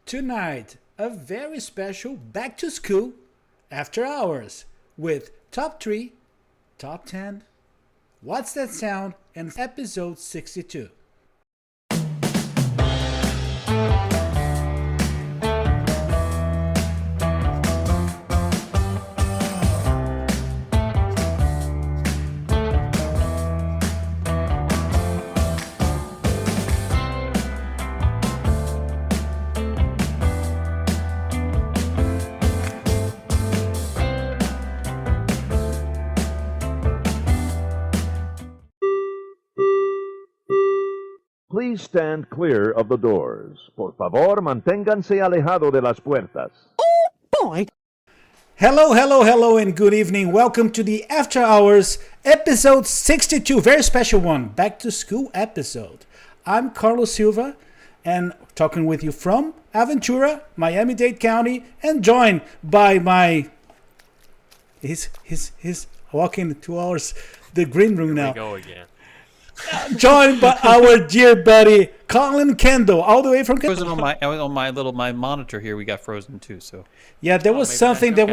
Tonight, a very special back to school after hours with top 3, top 10, what's that sound, and episode 62. Please stand clear of the doors. Por favor, manténganse alejado de las puertas. Oh, boy! Hello, and good evening. Welcome to the After Hours, episode 62. Very special one, back to school episode. I'm Carlos Silva, and talking with you from Aventura, Miami-Dade County, and joined by my... He's walking 2 hours, the green room now. Here we go again. Joined by our dear buddy Collin Kendall, all the way from Frozen on my monitor here. We got frozen too. So yeah, there was something Short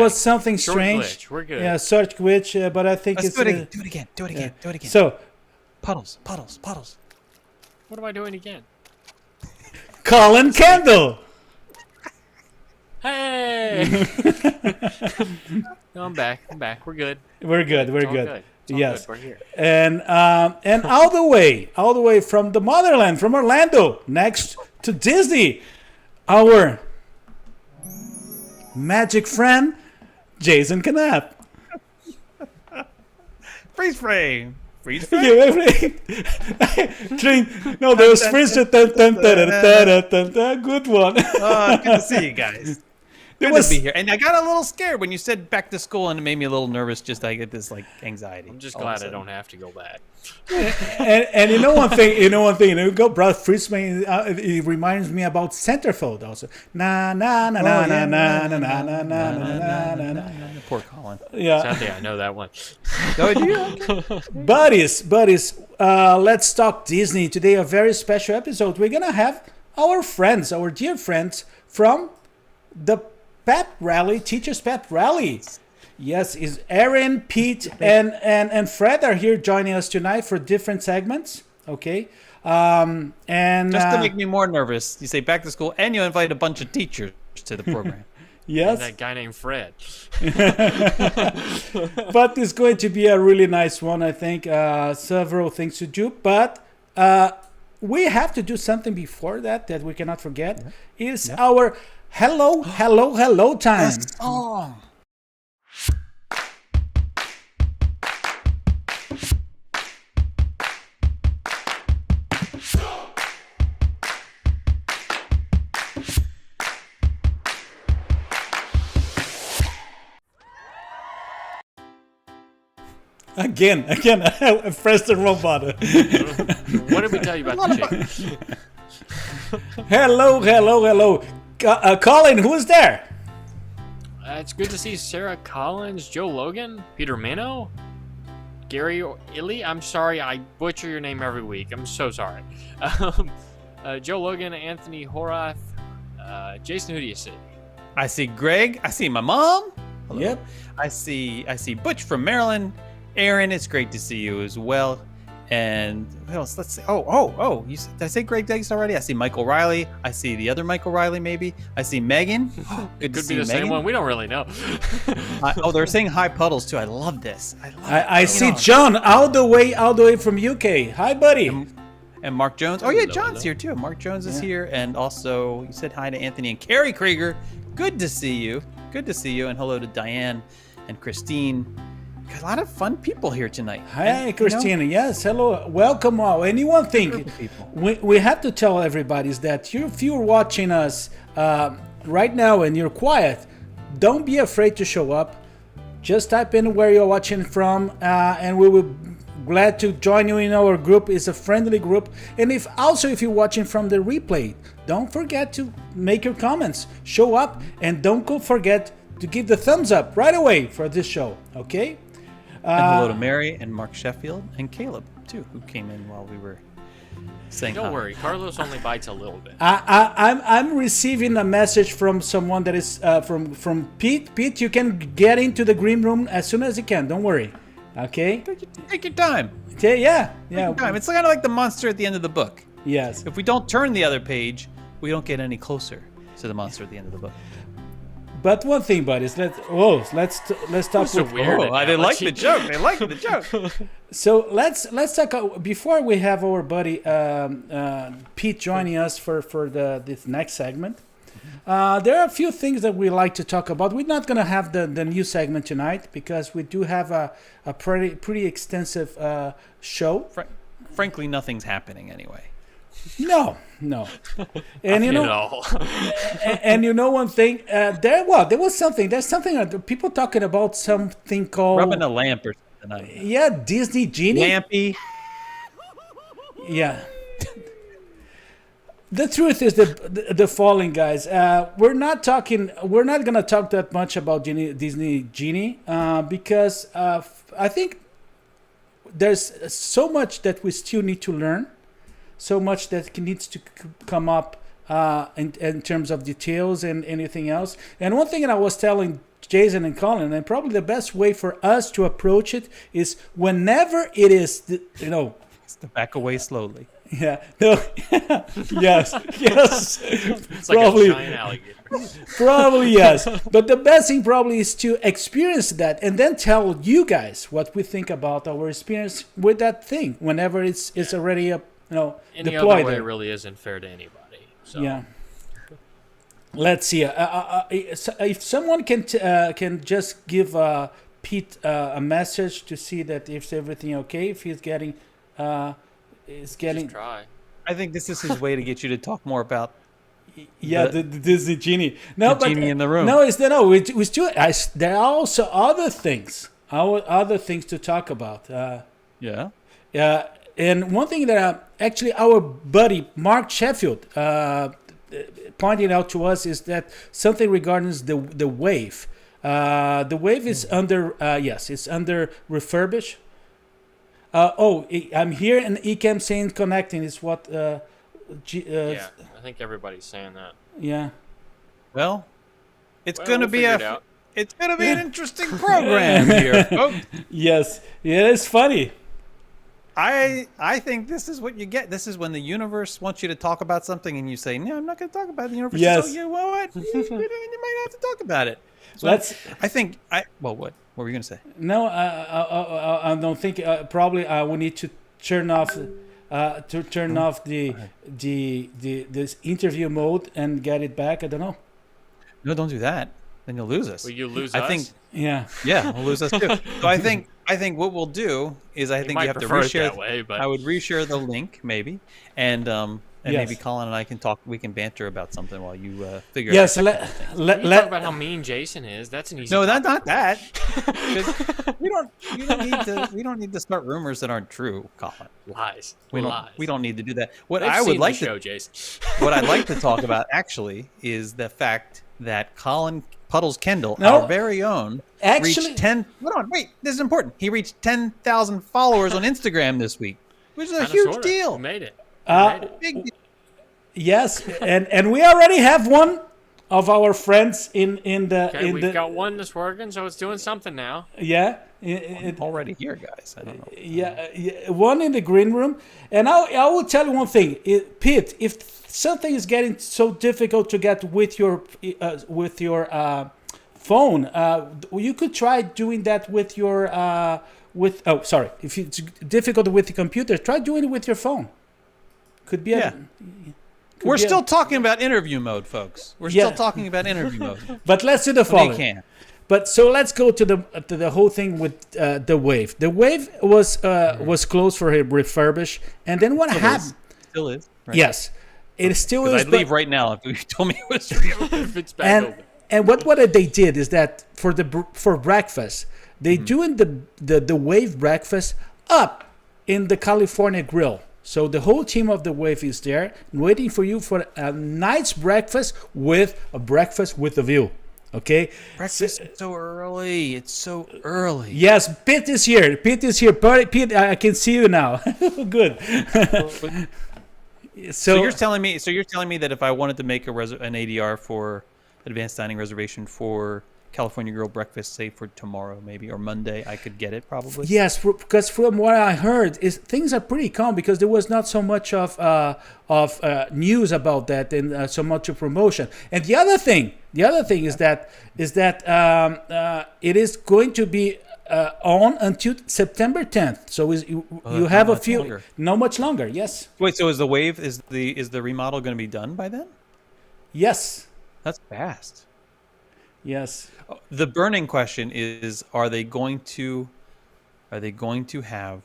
strange. glitch. We're good. Yeah, search glitch, but I think let's it's do it again. Do it again. So puddles. What am I doing again? Collin Kendall. Hey! No, I'm back. We're good. We're good. It's all good. It's all Yes, good. We're here. and all the way from the motherland, from Orlando, next to Disney, our magic friend, Jason Canapp. Freeze frame. No, there was freeze. Good one. Good to see you guys. Good to be here. And I got a little scared when you said back to school, and it made me a little nervous. Just I get this like anxiety. I'm just glad I don't have to go back. and you know one thing. Go, bro. Freeze frame. It reminds me about centerfold also. Na na na na na na na na na na na. Poor Colin. Yeah. Sadly, I know that one. Oh, do you? Buddies. Let's talk Disney today. A very special episode. We're gonna have our dear friends from the Pep Rally, Teachers Pep Rally. Yes, is Aaron, Pete, and Fred are here joining us tonight for different segments. Okay, and just to make me more nervous, you say back to school, and you invite a bunch of teachers to the program. Yes, and that guy named Fred. But it's going to be a really nice one. I think several things to do, but we have to do something before that we cannot forget. Is our hello time. Oh. Again, I pressed the wrong button. What did we tell you about the chicken? Hello. Colin, who's there? It's good to see Sarah Collins, Joe Logan, Peter Mano, Gary Illy. I'm sorry, I butcher your name every week. I'm so sorry. Joe Logan, Anthony Horath, Jason, who do you see? I see Greg. I see my mom. Hello. Yep. I see Butch from Maryland. Aaron, it's great to see you as well. And what else? Let's see. Oh! Did I say Greg Diggs already? I see Michael Riley. I see the other Michael Riley, maybe. I see Megan. It could be the same one. We don't really know. They're saying hi Puddles too. I love this. I see John all the way from UK. Hi, buddy. And Mark Jones. Oh yeah, Hello, John's here too. Mark Jones is here, and also you said hi to Anthony and Carrie Krieger. Good to see you. And hello to Diane and Christine. Got a lot of fun people here tonight. Hi, Christina. Yes, hello. Welcome all. And one thing we have to tell everybody is that if you're watching us right now and you're quiet, don't be afraid to show up. Just type in where you're watching from, and we will glad to join you in our group. It's a friendly group. And if you're watching from the replay, don't forget to make your comments, show up, and don't forget to give the thumbs up right away for this show. Okay. And hello to Mary and Mark Sheffield and Caleb too, who came in while we were saying Don't hi. worry, Carlos only bites a little bit. I'm receiving a message from someone that is from Pete. Pete, you can get into the green room as soon as you can. Don't worry. Okay. Take your time. Okay. Yeah. Take your time. It's kind of like the monster at the end of the book. Yes. If we don't turn the other page, we don't get any closer to the monster at the end of the book. But one thing, buddies, let's talk. So weird. Oh, I didn't like the joke. They liked the joke. So let's talk before we have our buddy Pete joining us for this next segment. There are a few things that we like to talk about. We're not going to have the new segment tonight because we do have a pretty extensive show. Frankly, nothing's happening anyway. No. And and you know one thing, there was something. There's something people talking about something called Rubbing a lamp or something. Yeah, Disney Genie. Lampy. Yeah. The truth is the following, guys. We're not gonna talk that much about Disney Genie because I think there's so much that we still need to learn. So much that needs to come up in terms of details and anything else. And one thing that I was telling Jason and Collin, and probably the best way for us to approach it is whenever it is, It's to back away slowly. Yeah. No. Yes. It's like a giant alligator. Probably yes. But the best thing probably is to experience that and then tell you guys what we think about our experience with that thing whenever it's already up. Any deployed other way there. really isn't fair to anybody. So. Yeah. Let's see. If someone can just give Pete a message to see that if everything okay, if he's getting, Just try. I think this is his way to get you to talk more about. the Disney Genie. No, but genie in the room. No, we still. There are also other things. Other things to talk about. Yeah. And one thing that actually our buddy Mark Sheffield pointed out to us is that something regarding the wave. The wave is under it's under refurbish. I'm here and Ecam saying connecting is what. Yeah, I think everybody's saying that. Yeah. Well, it's Well, gonna we'll be figure it out. it's gonna be an interesting program here, folks. Yes. Yeah, it's funny. I think this is what you get. This is when the universe wants you to talk about something and you say, "No, I'm not going to talk about it." The universe. Yes. So you know what? You might have to talk about it. So what were you going to say? No, I don't think. Probably we need to turn off this interview mode and get it back. I don't know. No, don't do that. Then you'll lose us. Will you lose I us? think. Yeah. Yeah, we'll lose us too. So I think what we'll do is you might have to prefer it reshare. that way, but- I would reshare the link maybe, and Yes. maybe Colin and I can talk. We can banter about something while you figure Yes. out. You talk about how mean Jason is. That's an easy. No, topic. not that. 'Cause we don't need to start rumors that aren't true, Colin. Lies. We Lies. don't need to do that. What They've I would seen like the to show, Jason. what I'd like to talk about actually is the fact that Collin Puddles Kendall, No. our very own, Actually- reached 10. Hold on, wait, this is important. He reached 10,000 followers on Instagram this week, which is a Kinda, huge sorta. deal. We made it. Big deal. Yes, and we already have one of our friends in the Okay, in we've the got one that's working, so it's doing something now. yeah. Already here, guys. I don't know. Yeah, one in the green room. And I will tell you one thing, Pete. If something is getting so difficult to get with your phone, you could try doing that with your If it's difficult with the computer, try doing it with your phone. Could be. Yeah. We're still talking about interview mode, folks. We're still talking about interview mode. But let's do the You following. can. But so let's go to the whole thing with the wave. The wave was closed for a refurbish, and then what happened? Still is. Right? Yes, it still is. I'd leave right now if you told me it was real. If it's back open. And what they did is that for breakfast, they doing the wave breakfast up in the California Grill. So the whole team of the wave is there waiting for you for a nice breakfast with a view. Okay. Breakfast is so early. It's so early. Yes, Pete is here. Pete, I can see you now. Good. So you're telling me that if I wanted to make an ADR for advanced dining reservation for California Grill breakfast, say for tomorrow maybe or Monday, I could get it probably. Yes, because from what I heard, is things are pretty calm because there was not so much of news about that and so much of promotion. And the other thing is that it is going to be on until September 10th. So you have a few, longer. No much longer. Yes. Wait, so is the wave is the remodel going to be done by then? Yes. That's fast. Yes. The burning question is: Are they going to have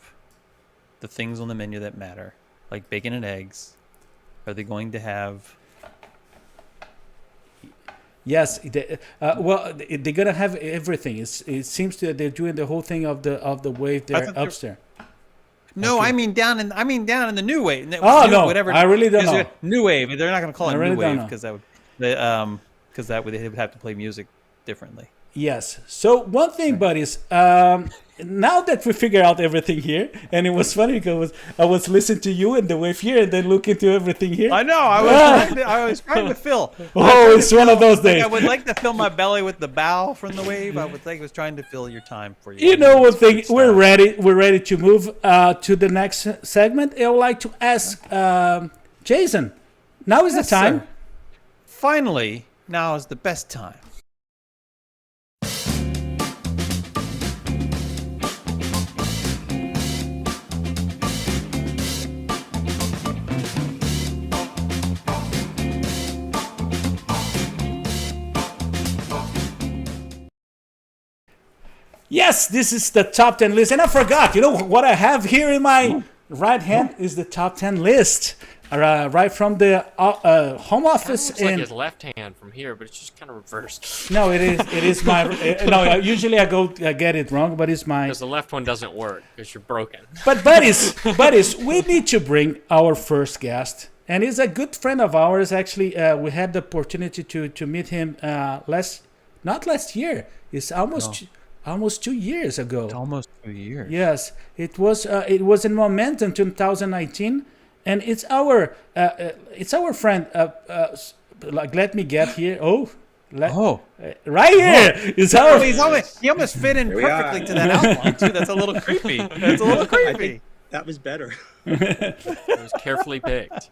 the things on the menu that matter, like bacon and eggs? Are they going to have? Yes. They're gonna have everything. It seems that they're doing the whole thing of the wave there upstairs. No, okay. I mean down in the new wave. Whatever. I really don't know. New wave. They're not going to call it really new wave because that would they would have to play music differently. Yes. So one thing, buddies, now that we figure out everything here, and it was funny because I was listening to you and the wave here, and then look into everything here. I know. I was trying to fill. It's one of those days. I would like to fill my belly with the bow from the wave. I was trying to fill your time for you. You know one thing, we're ready. We're ready to move to the next segment. I would like to ask Jason. Now is the time. Sir. Finally, now is the best time. Yes, this is the top 10 list. And I forgot, what I have here in my right hand is the top 10 list. Right from the home office. It looks like his left hand from here, but it's just kind of reversed. No, it is my. No, usually I get it wrong, but it's my. Because the left one doesn't work because you're broken. But buddies, we need to bring our first guest, and he's a good friend of ours. Actually, we had the opportunity to meet him not last year. It's almost 2 years ago. It's almost 2 years. Yes, it was in Momentum 2019. And it's our friend. Let me get here. Right here is our. He almost fit in perfectly to that outline too. That's a little creepy. I think that was better. It was carefully picked.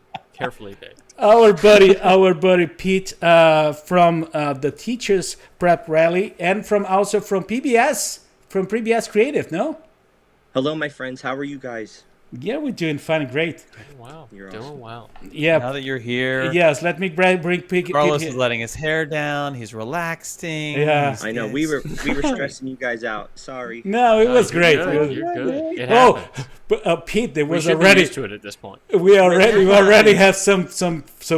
Our buddy Pete from the Teachers Prep Rally, and also from PBS Creative. No. Hello, my friends. How are you guys? Yeah, we're doing fine, great. Wow, you're doing awesome. well. Yeah. Now that you're here. Yes, let me bring Pete. Carlos is letting his hair down. He's relaxing. Yeah, I know. We were stressing you guys out. Sorry. No, it was great. You're good. It happens. But Pete, there was we already used to it at this point. We already have some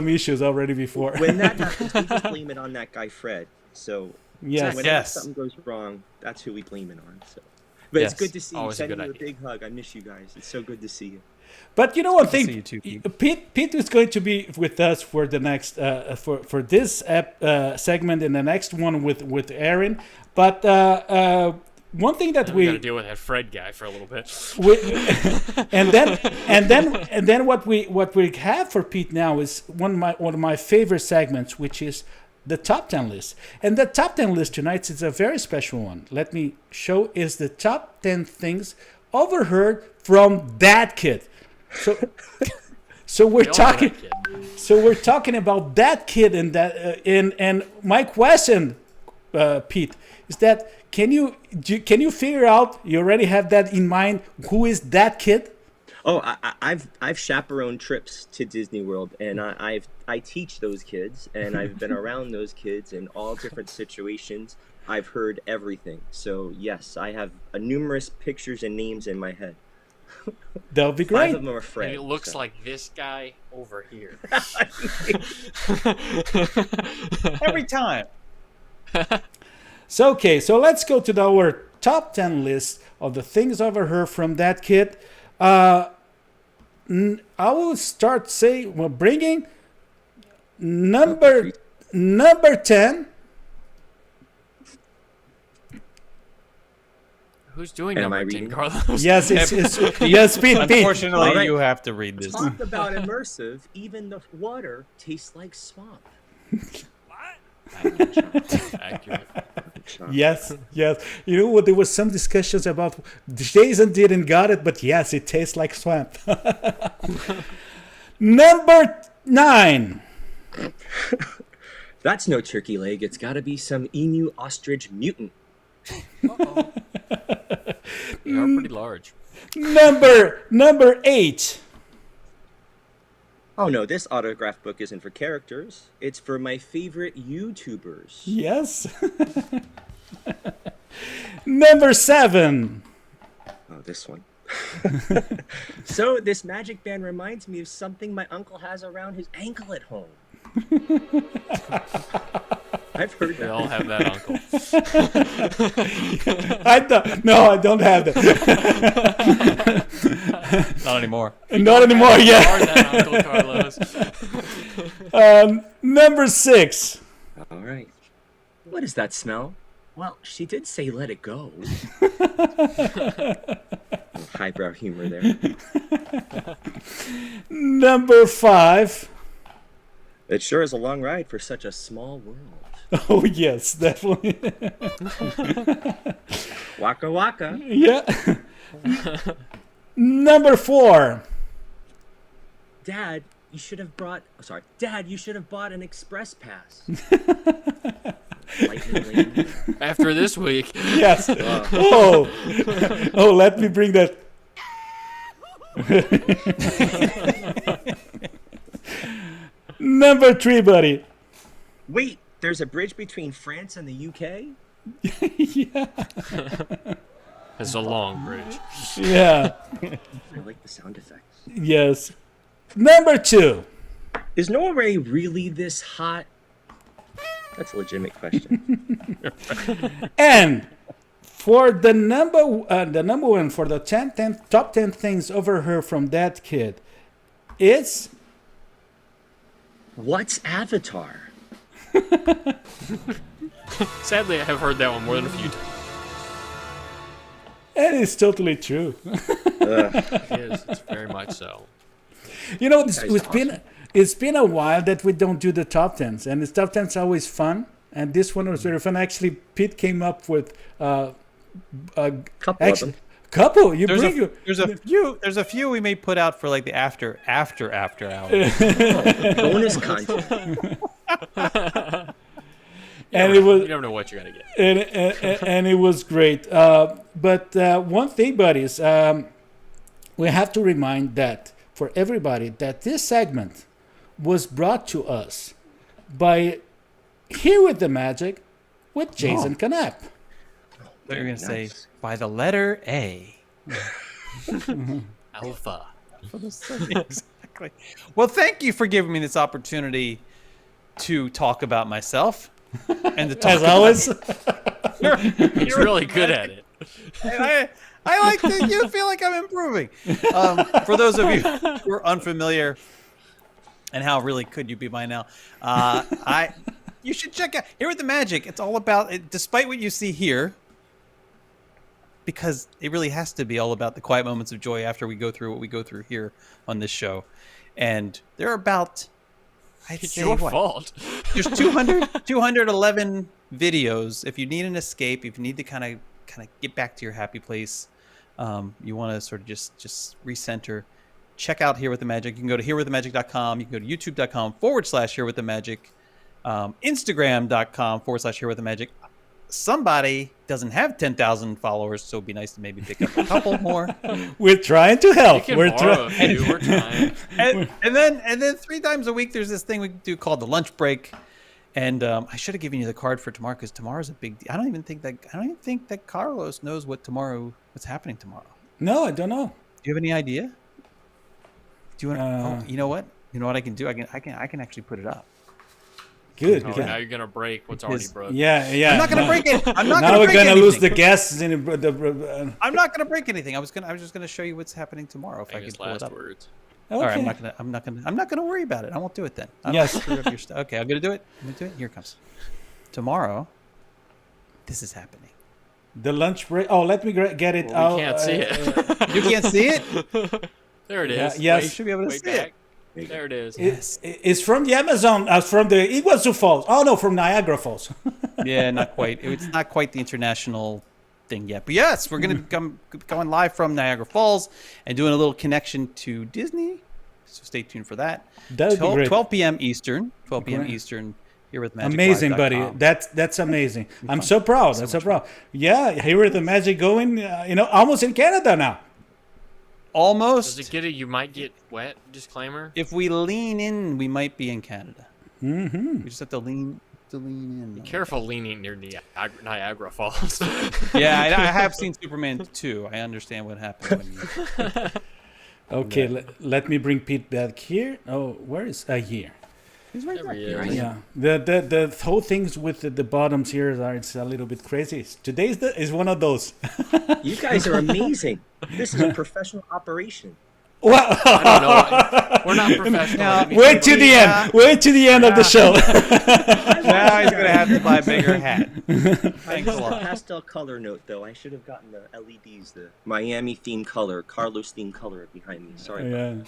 issues already before. When that happens, we just blame it on that guy Fred. So whenever something goes wrong, that's who we blame it on. So. But it's good to see you. Sending you a big hug. I miss you guys. It's so good to see you. But you know one thing, Pete is going to be with us for the next for this segment and the next one with Aaron. But one thing that we got to deal with that Fred guy for a little bit. and then what we have for Pete now is one of my favorite segments, which is the top 10 list. And the top 10 list tonight is a very special one. Let me show is the top 10 things overheard from that kid. So we're talking about that kid and that and my question, Pete, is that can you figure out, you already have that in mind, who is that kid? Oh, I've chaperoned trips to Disney World, and I teach those kids, and I've been around those kids in all different situations. I've heard everything. So yes, I have numerous pictures and names in my head. That'll be great. 5 of them are Fred. And it looks like this guy over here. Every time. So let's go to our top 10 list of the things overheard from that kid. I will start bringing number 10. Who's doing And am I number 10, reading? Carlos? Yes, yes, Pete. Unfortunately, All right. you have to read this. Talk about immersive. Even the water tastes like swamp. Accurate. Yes. You know what? There was some discussions about Jason didn't got it, but yes, it tastes like swamp. Number 9. That's no turkey leg. It's got to be some emu ostrich mutant. Uh-oh. They are pretty large. Number 8. Oh no, this autograph book isn't for characters. It's for my favorite YouTubers. Yes. Number 7. Oh, this one. So this magic band reminds me of something my uncle has around his ankle at home. I've heard We that. all have that uncle. I don't have that. Not anymore. Not anymore. You Yeah. are that uncle, Carlos. Number 6. All right. What is that smell? Well, she did say let it go. Highbrow humor there. Number 5. It sure is a long ride for such a small world. Oh yes, definitely. Waka waka. Yeah. Number 4. Dad, you should have brought. Oh, sorry, Dad, you should have bought an express pass. Lightning lane. After this week, Yes. Oh, let me bring that. Number 3, buddy. Wait, there's a bridge between France and the UK? it's a long bridge. Yeah. I like the sound effects. Yes. Number 2. Is Noah Ray really this hot? That's a legitimate question. And for the number 1 for the top 10 things overheard from that kid, it's What's Avatar? Sadly, I have heard that one more than a few times. and it's totally true. It is. It's very much so. You know, That is it's been a while that we don't do the top 10s, and the top 10s are always fun. And this one was very fun. Actually, Pete came up with Couple of actually them. couple. You There's bring a few we may put out for like the after hours. Bonus content. and it was You never know what you're gonna get. and it was great. But one thing, buddies, we have to remind that for everybody that this segment was brought to us by Here with the Magic with Jason Canapp. They're gonna say by the letter A. Alpha. Exactly. Well, thank you for giving me this opportunity to talk about myself and to talk As always, He's really good at it. And I like that you feel like I'm improving. For those of you who are unfamiliar, and how really could you be by now? You should check out Here with the Magic. It's all about, despite what you see here, because it really has to be all about the quiet moments of joy after we go through what we go through here on this show. And there are about, I'd It's say, your what? fault. There's 211 videos. If you need an escape, if you need to kind of get back to your happy place, you want to sort of just recenter, check out Here with the Magic. You can go to herewiththemagic.com. You can go to youtube.com/herewiththemagic, Instagram.com/herewiththemagic. Somebody doesn't have 10,000 followers, so it'd be nice to maybe pick up a couple more. we're trying to You help. can We're borrow trying. a few. We're trying. And then 3 times a week, there's this thing we do called the lunch break. And I should have given you the card for tomorrow because tomorrow's a big. I don't even think that Carlos knows what's happening tomorrow. No, I don't know. Do you have any idea? Do you want? You know what? You know what I can do? I can actually put it up. Good. Oh, good. now you're gonna break what's already Yes. broke. Yeah. I'm not gonna break it. I'm not Now gonna we're break gonna anything. lose the guests in I'm not gonna break anything. I was just gonna show you what's happening tomorrow if I Famous could pull it last up. words. Okay. All right, I'm not gonna worry about it. I won't do it then. I don't Yes. screw up your stuff. Okay, I'm gonna do it. Here it comes. Tomorrow, this is happening. The lunch break. Oh, let me get it. Well, we can't see it. You can't see it? There it Yeah, is. yes. You should be able to Wait see back. it. There it is. It's from the Amazon. From the Iguazu Falls. Oh no, from Niagara Falls. Yeah, not quite. It's not quite the international thing yet. But yes, we're going to going live from Niagara Falls and doing a little connection to Disney. So stay tuned for that. That would be great. 12 p.m. Eastern. 12 p.m. Great. Eastern here with Magic. Amazing, buddy. That's amazing. I'm so proud. I'm so proud. Yeah, here with the Magic going. Almost in Canada now. Almost. Does it get it? You might get wet. Disclaimer. If we lean in, we might be in Canada. Mm-hmm. We just have to lean in. Be careful leaning near Niagara Falls. Yeah, I have seen Superman 2. I understand what happened when you... Okay, let me bring Pete back here. Oh, where is here? He's right There he there. is. Yeah, the whole things with the bottoms here it's a little bit crazy. Today's is one of those. You guys are amazing. This is a professional operation. Well, I don't know. We're not professional. wait to the end. Wait to the end of the show. Now he's gonna have to buy a bigger hat. Thanks a lot. Pastel color note, though. I should have gotten the LEDs, the Miami theme color, Carlos theme color behind me. Sorry. Yeah.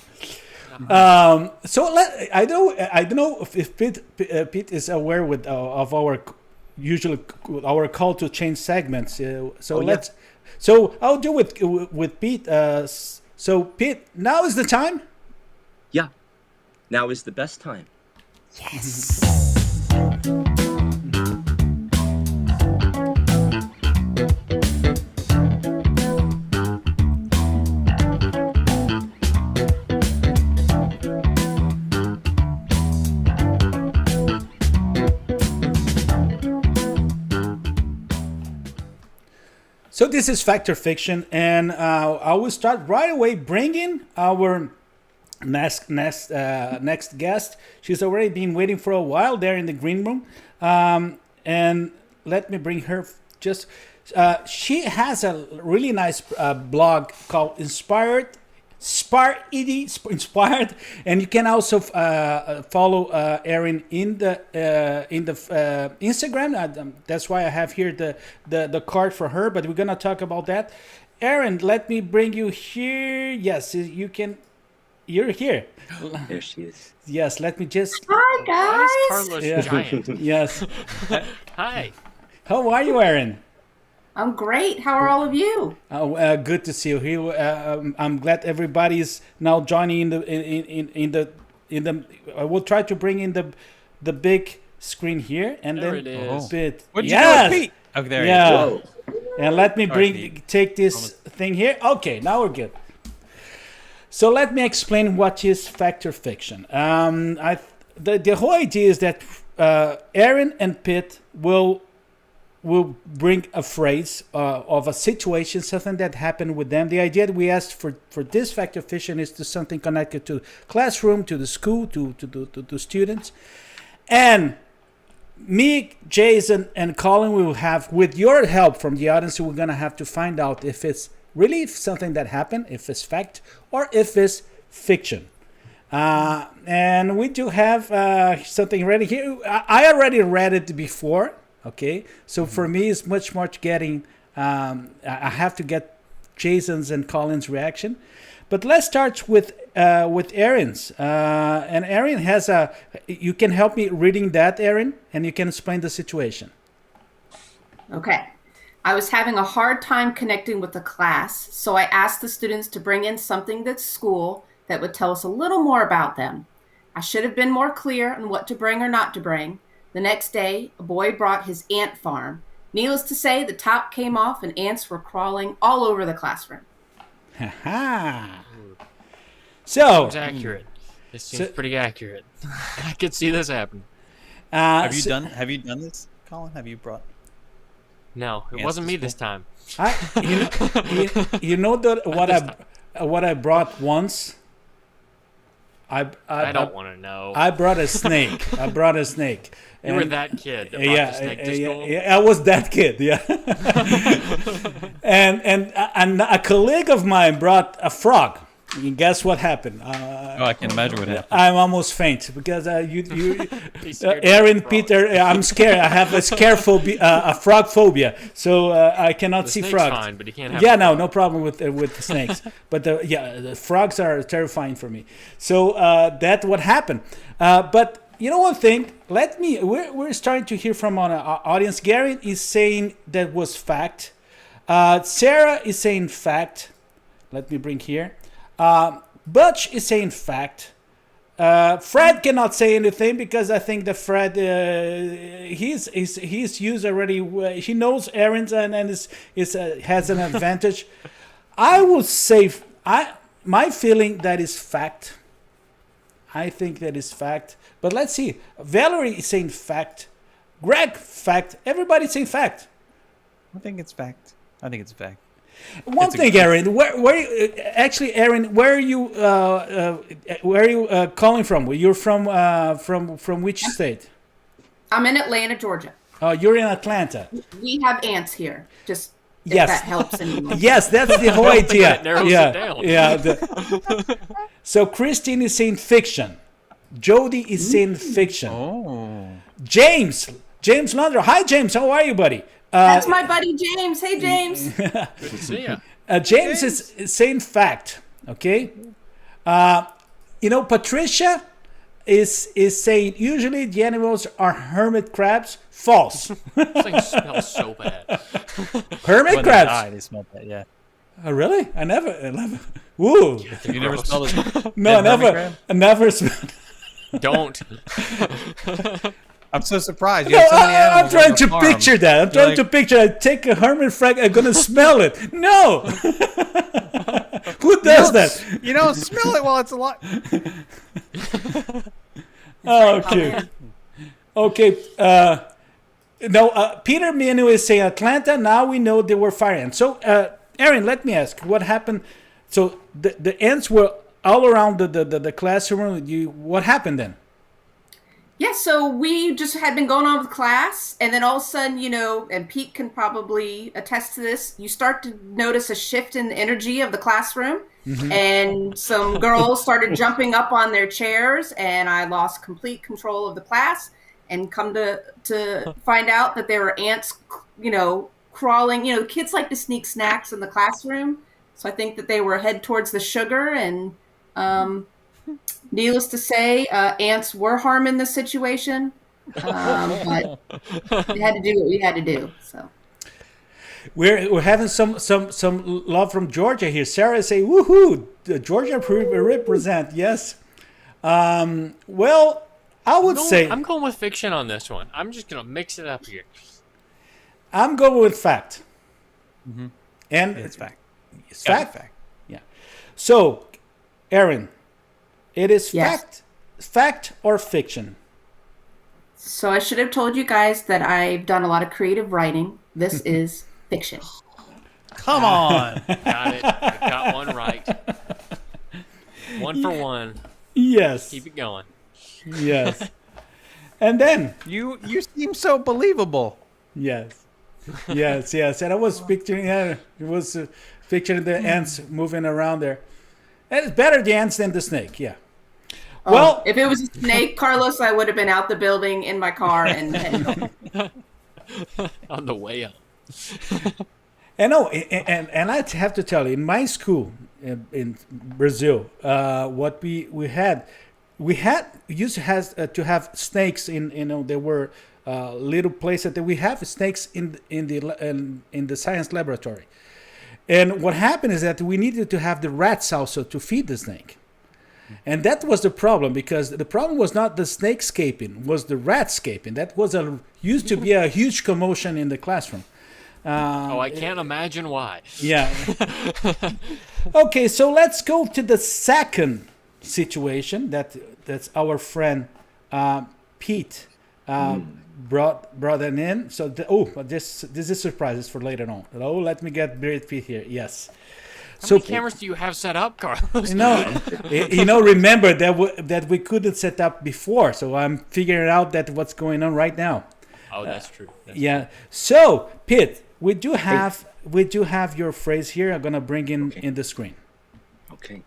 So I don't know if Pete is aware of our usually our call to change segments. So I'll do with Pete. So Pete, now is the time. Yeah. Now is the best time. So this is Fact or Fiction, and I will start right away bringing our next guest. She's already been waiting for a while there in the green room, and let me bring her. She has a really nice blog called Inspired, and you can also follow Erin in the Instagram. That's why I have here the card for her. But we're gonna talk about that. Erin, let me bring you here. Yes, you can. You're here. There she is. Yes, let me just. Hi, Why is guys. Carlos Yeah. giant? Yes. Hi. How are you, Erin? I'm great. How are all of you? Good to see you here. I'm glad everybody's now joining in the. I will try to bring in the big screen here and There then it is. a bit. What'd you do with Pete? Oh, there he is. Yeah. Whoa. And let me Pete. take this thing here. Okay, now we're good. So let me explain what is fact or fiction. The whole idea is that Erin and Pitt will bring a phrase of a situation, something that happened with them. The idea that we asked for this fact or fiction is to something connected to classroom, to the school, to students. And me, Jason, and Collin will have, with your help from the audience, we're going to have to find out if it's really something that happened, if it's fact, or if it's fiction. And we do have something ready here. I already read it before. Okay, so for me, it's much getting. I have to get Jason's and Collin's reaction, but let's start with Erin's. And Erin has a. You can help me reading that, Erin, and you can explain the situation. Okay. I was having a hard time connecting with the class, so I asked the students to bring in something that's school that would tell us a little more about them. I should have been more clear on what to bring or not to bring. The next day, a boy brought his ant farm. Needless to say, the top came off and ants were crawling all over the classroom. Ha. So Seems accurate. This seems pretty accurate. I could see this happen. Have you done this, Collin? Have you brought? No, it Ants wasn't to me school? this time. you know what I brought once. I don't want to know. I brought a snake. You were that kid that brought the snake to school? Yeah, I was that kid. Yeah. and a colleague of mine brought a frog. And guess what happened? I can imagine what happened. I'm almost faint because He's scared Aaron, of frogs. Peter, I'm scared. I have a scare phobia, a frog phobia, so I cannot The see snake's frogs. fine, but he can't have Yeah, a no, frog. no problem with the snakes, but the frogs are terrifying for me. So that's what happened. But you know one thing, we're starting to hear from our audience. Gary is saying that was fact. Sarah is saying fact. Let me bring here. Butch is saying fact. Fred cannot say anything because I think that Fred he's used already. He knows errands and has an advantage. I will say my feeling that is fact. I think that is fact. But let's see. Valerie is saying fact. Greg, fact. Everybody's saying fact. I think it's fact. I think it's fact. One thing, Aaron. Aaron, where are you calling from? You're from which state? I'm in Atlanta, Georgia. Oh, you're in Atlanta. We have ants here. Just if Yes. that helps anyone. Yes, that's the whole idea. That narrows yeah, it down. yeah. So Christine is saying fiction. Jody is saying fiction. Oh. James Landro. Hi, James. How are you, buddy? That's my buddy James. Hey, James. Good to see ya. James is saying fact. Okay. Patricia is saying usually the animals are hermit crabs. False. This thing smells so bad. Hermit When crabs. they die, they smell bad. Yeah. Oh, really? I never. Woo. You never smelled it? No, Dead I hermit never smelled. Don't. I'm so surprised. You have so many I'm animals trying on to the farm. picture that. I'm trying to picture. I take a hermit frag. I'm gonna smell it. No. Who does that? You don't smell it while it's alive. Oh, okay. Okay. Peter Minu is saying Atlanta. Now we know they were fire ants. So, Aaron, let me ask, what happened? So the ants were all around the classroom. What happened then? Yeah, so we just had been going on with class, and then all of a sudden, and Pete can probably attest to this, you start to notice a shift in the energy of the classroom, and some girls started jumping up on their chairs, and I lost complete control of the class, and come to find out that there were ants, crawling. Kids like to sneak snacks in the classroom, so I think that they were head towards the sugar, and needless to say, ants were harming the situation, but we had to do what we had to do. So We're having some love from Georgia here. Sarah say, "Woohoo! Georgia represent." Yes. Well, I would say I'm going with fiction on this one. I'm just gonna mix it up here. I'm going with fact. And It's fact. It's Gotta be fact. fact. Yeah. So, Aaron, it is Yes. fact or fiction? So I should have told you guys that I've done a lot of creative writing. This is fiction. Come on. Got it. I got one right. One for one. Yes. Keep it going. Yes. And then, You seem so believable. yes. And I was picturing, picturing the ants moving around there. And it's better the ants than the snake, yeah. Well, If it was a snake, Carlos, I would have been out the building in my car and On the way up. and I have to tell you, in my school in Brazil, what we used to have snakes in there were little places that we have snakes in the science laboratory. And what happened is that we needed to have the rats also to feed the snake. And that was the problem, because the problem was not the snake scaping, was the rat scaping. That was used to be a huge commotion in the classroom. I can't imagine why. Yeah. Okay, so let's go to the second situation that's our friend Pete brought it in. So this is surprises for later on. Oh, let me get Pete here. Yes. How many cameras do you have set up, Carlos? Remember that we couldn't set up before, so I'm figuring out what's going on right now. Oh, that's true. Yeah. So, Pete, we do have your phrase here. I'm gonna bring in the screen. Okay.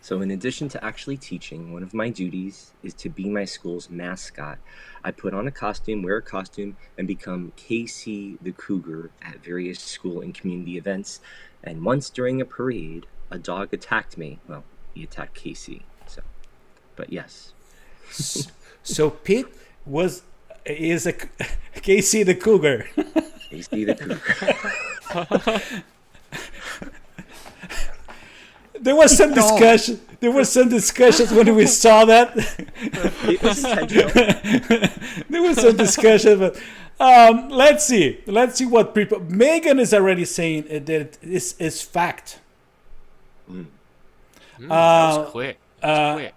So in addition to actually teaching, one of my duties is to be my school's mascot. I put on a costume, wear a costume, and become Casey the Cougar at various school and community events. And once during a parade, a dog attacked me. Well, he attacked Casey. So, but yes. So Pete is a Casey the Cougar. Casey the Cougar. There was some discussion. There were some discussions when we saw that. It was intentional. There was some discussion, but let's see. Let's see what people. Megan is already saying that this is fact. That was quick. Quick.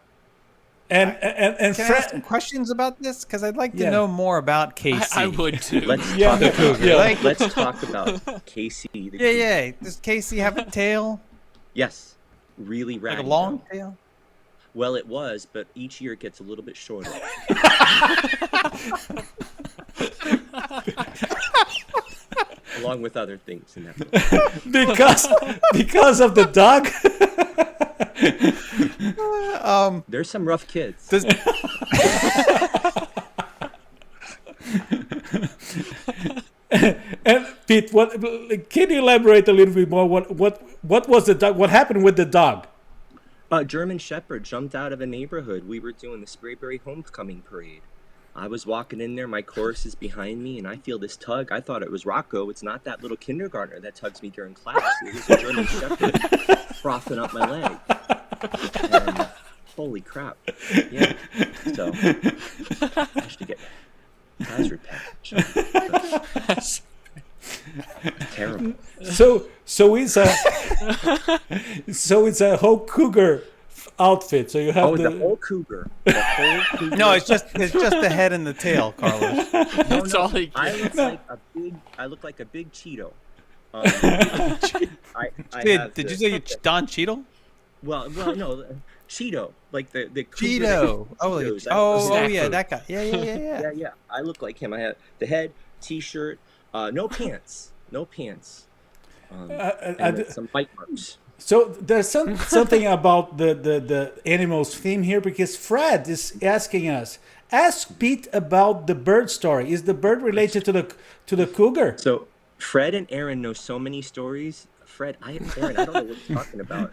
And Can I ask Fred. some questions about this? Because I'd like to know more about Casey. I would too. Let's Yeah. talk The about, Cougar. let's talk about Casey the Cougar. Yeah. Does Casey have a tail? Yes. Really Like ratty. a long though. tail? Well, it was, but each year it gets a little bit shorter. Along with other things in that. because of the dog. There's some rough kids. Does, And Pete, what can you elaborate a little bit more? What was the dog? What happened with the dog? A German Shepherd jumped out of a neighborhood. We were doing the Sprayberry Homecoming Parade. I was walking in there, my chorus is behind me, and I feel this tug. I thought it was Rocco. It's not that little kindergartner that tugs me during class. It was a German Shepherd frothing up my leg. And, holy crap. Yeah. So, I should get hazard patch. Terrible. So it's a whole cougar outfit. So you have Oh, the whole cougar. The whole cougar. no, it's just the head and the tail, Carlos. That's all he I gets. look like a big Cheeto. I Did you say Don Cheadle? Well, no, Cheeto, like the cougar Cheeto. that Oh, eats Cheetos. oh, Snack yeah, food. that guy. Yeah. Yeah. I look like him. I have the head, T-shirt, no pants, and then some bite marks. So there's something about the animals theme here, because Fred is asking us. Ask Pete about the bird story. Is the bird related to the cougar? So Fred and Aaron know so many stories. Aaron, I don't know what you're talking about.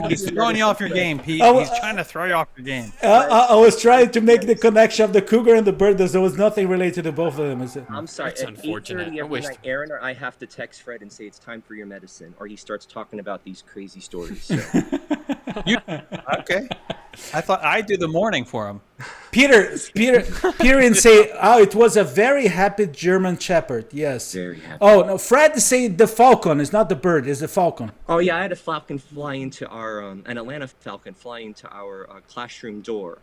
He's throwing you off your game, Pete. Oh, He's trying to throw you off your game. I was trying to make the connection of the cougar and the bird. There was nothing related to both of them. Is it? I'm sorry. That's At unfortunate. 8:30 I every wish- night, Aaron or I have to text Fred and say it's time for your medicine, or he starts talking about these crazy stories. So. Okay. I thought I'd do the morning for him. Peter and say, oh, it was a very happy German Shepherd. Yes. Very happy. Oh no, Fred is saying the falcon. It's not the bird. It's the falcon. Oh yeah, I had a falcon fly into our an Atlanta falcon fly into our classroom door.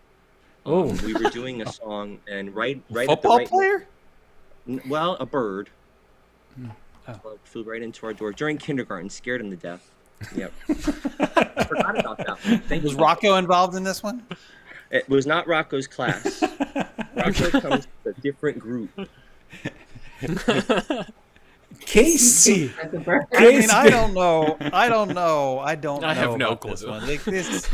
We were doing a song, and right at the Football right. player? Well, a bird. Oh. Flew right into our door during kindergarten, scared him to death. Yep. I forgot about that one. Thank Was you. Rocco involved in this one? It was not Rocco's class. Rocco comes with a different group. Casey. I mean, I don't know. I have no about this clue. one. Like, this,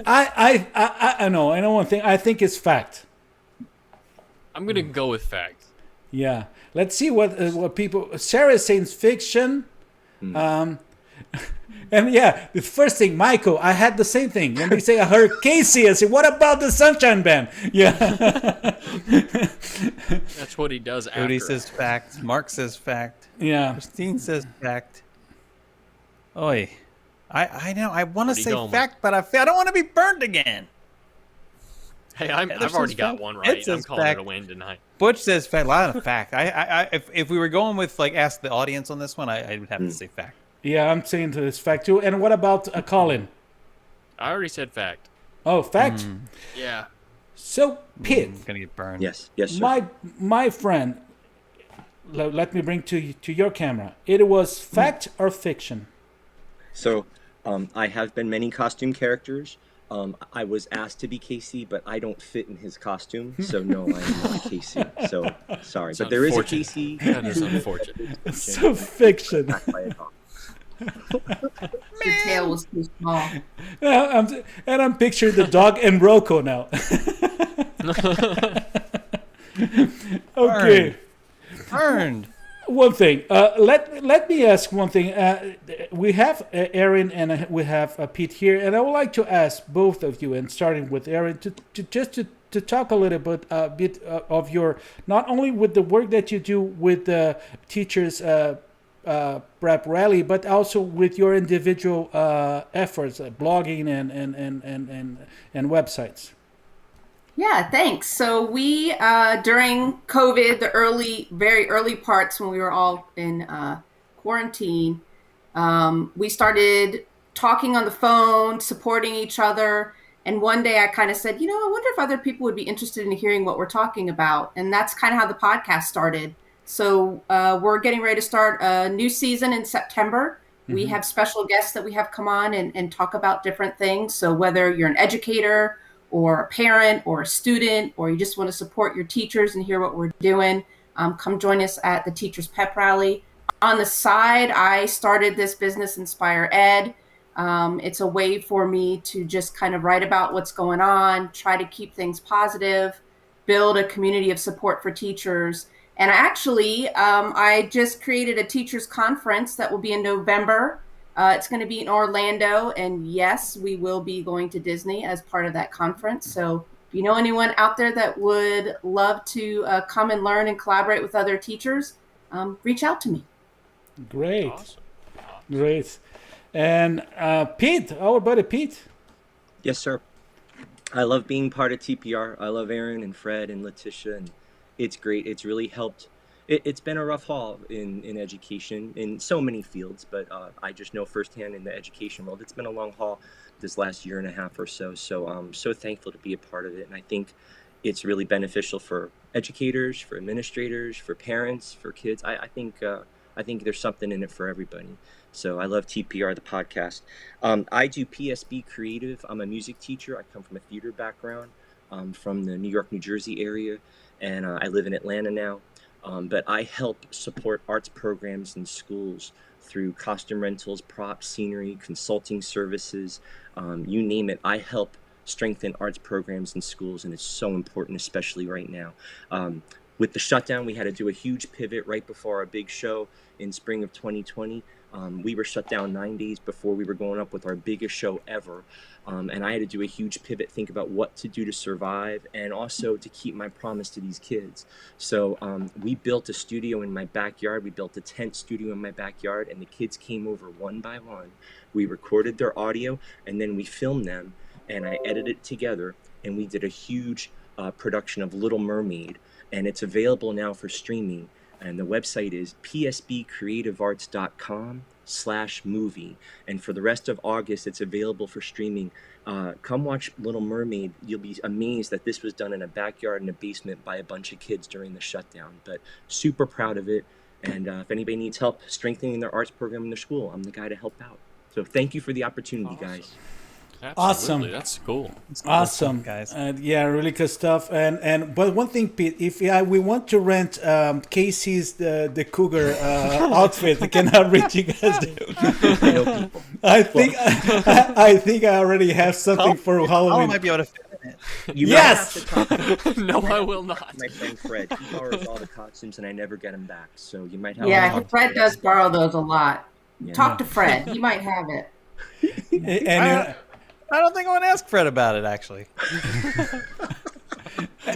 I know. I know one thing. I think it's fact. I'm gonna go with fact. Yeah. Let's see what people. Sarah is saying fiction. And yeah, the first thing, Michael, I had the same thing. When they say I heard Casey, I said, what about the Sunshine Band? Yeah. That's what he does after. Rudy says fact. Mark says fact. Yeah. Christine says fact. Oi. I know. I want to Where'd he say go, Mark? fact, but I don't want to be burned again. Hey, Heather I've already says got fact. one Ed right. I'm says calling fact. it a win tonight. Butch says fact. A lot of fact. If we were going with like ask the audience on this one, I would have to say fact. Yeah, I'm saying it's fact too. And what about Colin? I already said fact. Oh, fact. Yeah. So, Pete, I'm gonna get burned. Yes, sir. my friend, let me bring to your camera. It was fact or fiction? So, I have been many costume characters. I was asked to be Casey, but I don't fit in his costume, so no, I am not Casey. So sorry, It's but there is a unfortunate. Casey. That is unfortunate. So fiction. Attacked by a dog. The tail was too small. I'm picturing the dog and Rocco now. Okay. Earned. One thing. Let me ask one thing. We have Aaron and we have Pete here, and I would like to ask both of you, and starting with Aaron, to talk a little bit of your, not only with the work that you do with the teachers prep rally, but also with your individual efforts, blogging and websites. Yeah, thanks. So we, during COVID, the very early parts when we were all in quarantine, we started talking on the phone, supporting each other. And one day I kind of said, I wonder if other people would be interested in hearing what we're talking about. And that's kind of how the podcast started. So we're getting ready to start a new season in September. Mm-hmm. We have special guests that we have come on and talk about different things. So whether you're an educator or a parent or a student, or you just want to support your teachers and hear what we're doing, come join us at the Teachers Pep Rally. On the side, I started this business, Inspire Ed. It's a way for me to just kind of write about what's going on, try to keep things positive, build a community of support for teachers. And I just created a teachers conference that will be in November. It's going to be in Orlando, and yes, we will be going to Disney as part of that conference. So if you know anyone out there that would love to come and learn and collaborate with other teachers, reach out to me. Great. Awesome. Great. And Pete, our buddy Pete. Yes, sir. I love being part of TPR. I love Aaron and Fred and Letitia, and it's great. It's really helped. It's been a rough haul in education in so many fields, but I just know firsthand in the education world, it's been a long haul this last year and a half or so. So I'm so thankful to be a part of it. And I think it's really beneficial for educators, for administrators, for parents, for kids. I think there's something in it for everybody. So I love TPR, the podcast. I do PSB Creative. I'm a music teacher. I come from a theater background, from the New York, New Jersey area, and I live in Atlanta now. But I help support arts programs in schools through costume rentals, props, scenery, consulting services, you name it. I help strengthen arts programs in schools, and it's so important, especially right now. With the shutdown, we had to do a huge pivot right before our big show in spring of 2020. We were shut down 9 days before we were going up with our biggest show ever. And I had to do a huge pivot, think about what to do to survive and also to keep my promise to these kids. So we built a studio in my backyard. We built a tent studio in my backyard, and the kids came over one by one. We recorded their audio, and then we filmed them, and I edited it together, and we did a huge production of Little Mermaid, and it's available now for streaming. And the website is psbcreativearts.com/movie. And for the rest of August, it's available for streaming. Come watch Little Mermaid. You'll be amazed that this was done in a backyard in a basement by a bunch of kids during the shutdown. But super proud of it. And if anybody needs help strengthening their arts program in their school, I'm the guy to help out. So thank you for the opportunity, guys. Absolutely. Awesome. That's cool. Awesome, guys. Yeah, really good stuff. But one thing, Pete, if we want to rent Casey's the Cougar outfit, can I reach you guys? I think I already have something for Halloween. I might be able to fit in it. Yes. No, I will not. My friend Fred, he borrows all the costumes, and I never get him back. So you might have. Yeah, Fred does borrow those a lot. Yeah. Talk to Fred; he might have it. I don't think I want to ask Fred about it, actually.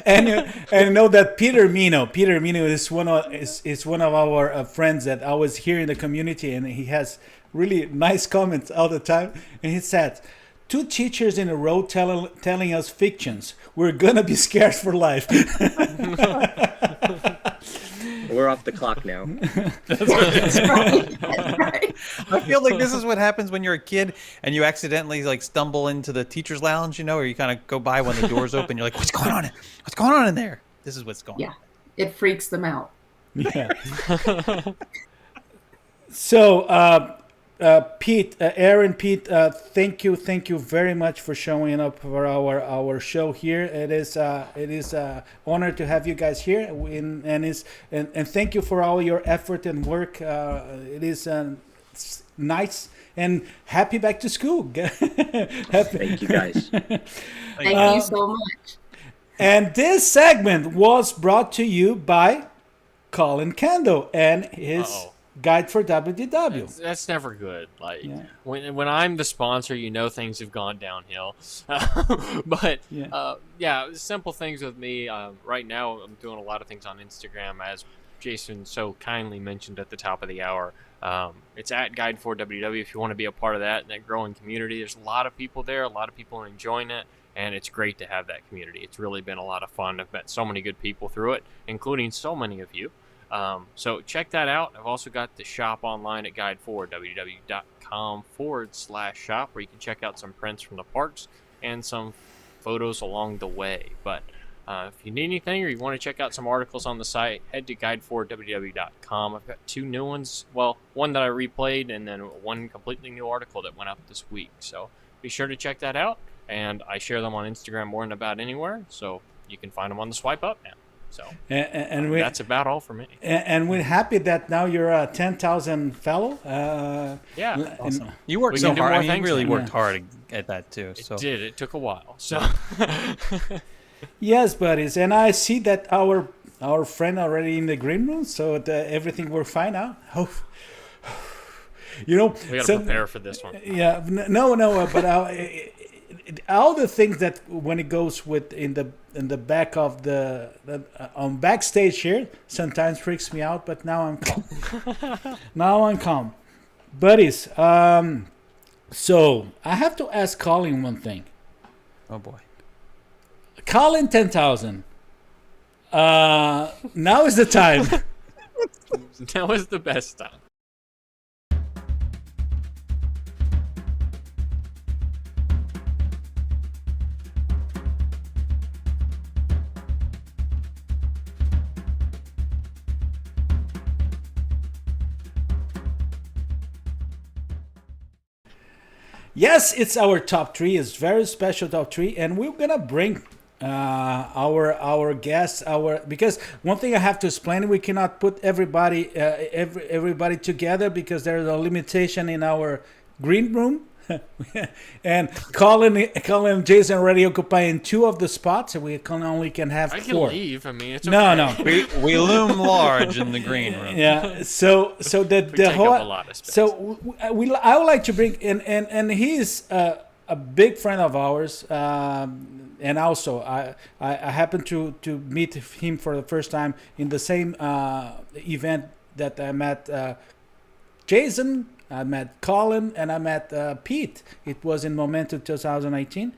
and know that Peter Mino is one of our friends that I was here in the community, and he has really nice comments all the time. And he said, 2 teachers in a row telling us fictions. We're gonna be scared for life. We're off the clock now. That's right. I feel like this is what happens when you're a kid and you accidentally stumble into the teacher's lounge, or you kind of go by when the door's open. You're like, what's going on? What's going on in there? This is what's going on. Yeah, it freaks them out. Yeah. So, Pete, Aaron, thank you very much for showing up for our show here. It is honor to have you guys here, and thank you for all your effort and work. It is nice and happy back to school. Thank you, guys. Thank you so much. And this segment was brought to you by Collin Kendall and his guide for WDW. That's never good. Like Yeah. when I'm the sponsor, you know things have gone downhill. But simple things with me. Right now, I'm doing a lot of things on Instagram, as Jason so kindly mentioned at the top of the hour. It's at Guide4WW if you want to be a part of that growing community. There's a lot of people there. A lot of people are enjoying it. And it's great to have that community. It's really been a lot of fun. I've met so many good people through it, including so many of you. So check that out. I've also got the shop online at guide4ww.com/shop, where you can check out some prints from the parks and some photos along the way. But if you need anything or you want to check out some articles on the site, head to guide4ww.com. I've got 2 new ones. Well, one that I replayed and then one completely new article that went up this week. So be sure to check that out. And I share them on Instagram more than about anywhere, so you can find them on the swipe up now. So that's about all for me. And we're happy that now you're a 10,000 fellow. Awesome. You worked so hard. You really worked hard at that too. So. It did. It took a while. So yes, buddies. And I see that our friend already in the green room, so everything worked fine now. Oh. You know, we got to prepare for this one. Yeah, but all the things that when it goes with in the back of the on backstage here sometimes freaks me out, but now I'm calm. Buddies, so I have to ask Collin one thing. Oh boy. Collin 10,000. Now is the time. Now is the best time. Yes, it's our top 3. It's very special top 3, and we're gonna bring our guests. Because one thing I have to explain: we cannot put everybody together because there's a limitation in our green room. And Collin and Jason already occupying 2 of the spots, and we only can have 4. I can leave. I mean, it's okay. No. We loom large in the green room. Yeah. So the whole. Up a lot of space. So I would like to bring and he's a big friend of ours. And also I happened to meet him for the first time in the same event that I met Jason. I met Collin and I met Pete. It was in Momentum 2018.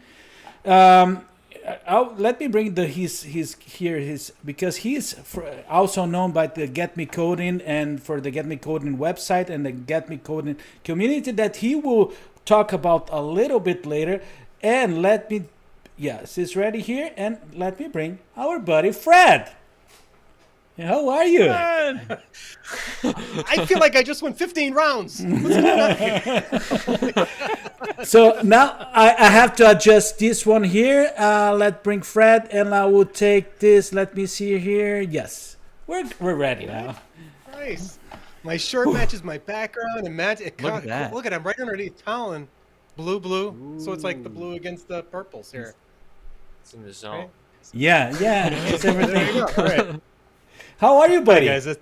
Let me bring his because he's also known by the Get Me Coding and for the Get Me Coding website and the Get Me Coding community that he will talk about a little bit later. And he's ready here, and let me bring our buddy Fred. How are you? I feel like I just won 15 rounds. What's going on here? So now I have to adjust this one here. Let's bring Fred, and I will take this. Let me see here. Yes, we're ready now. Nice. My shirt matches my background, and Look at that. Look at I'm right underneath Collin. Blue. Ooh. So it's like the blue against the purples here. It's in the zone. Right? Yeah. It's everything. There you go. All right. How are you, buddy? Hi, guys.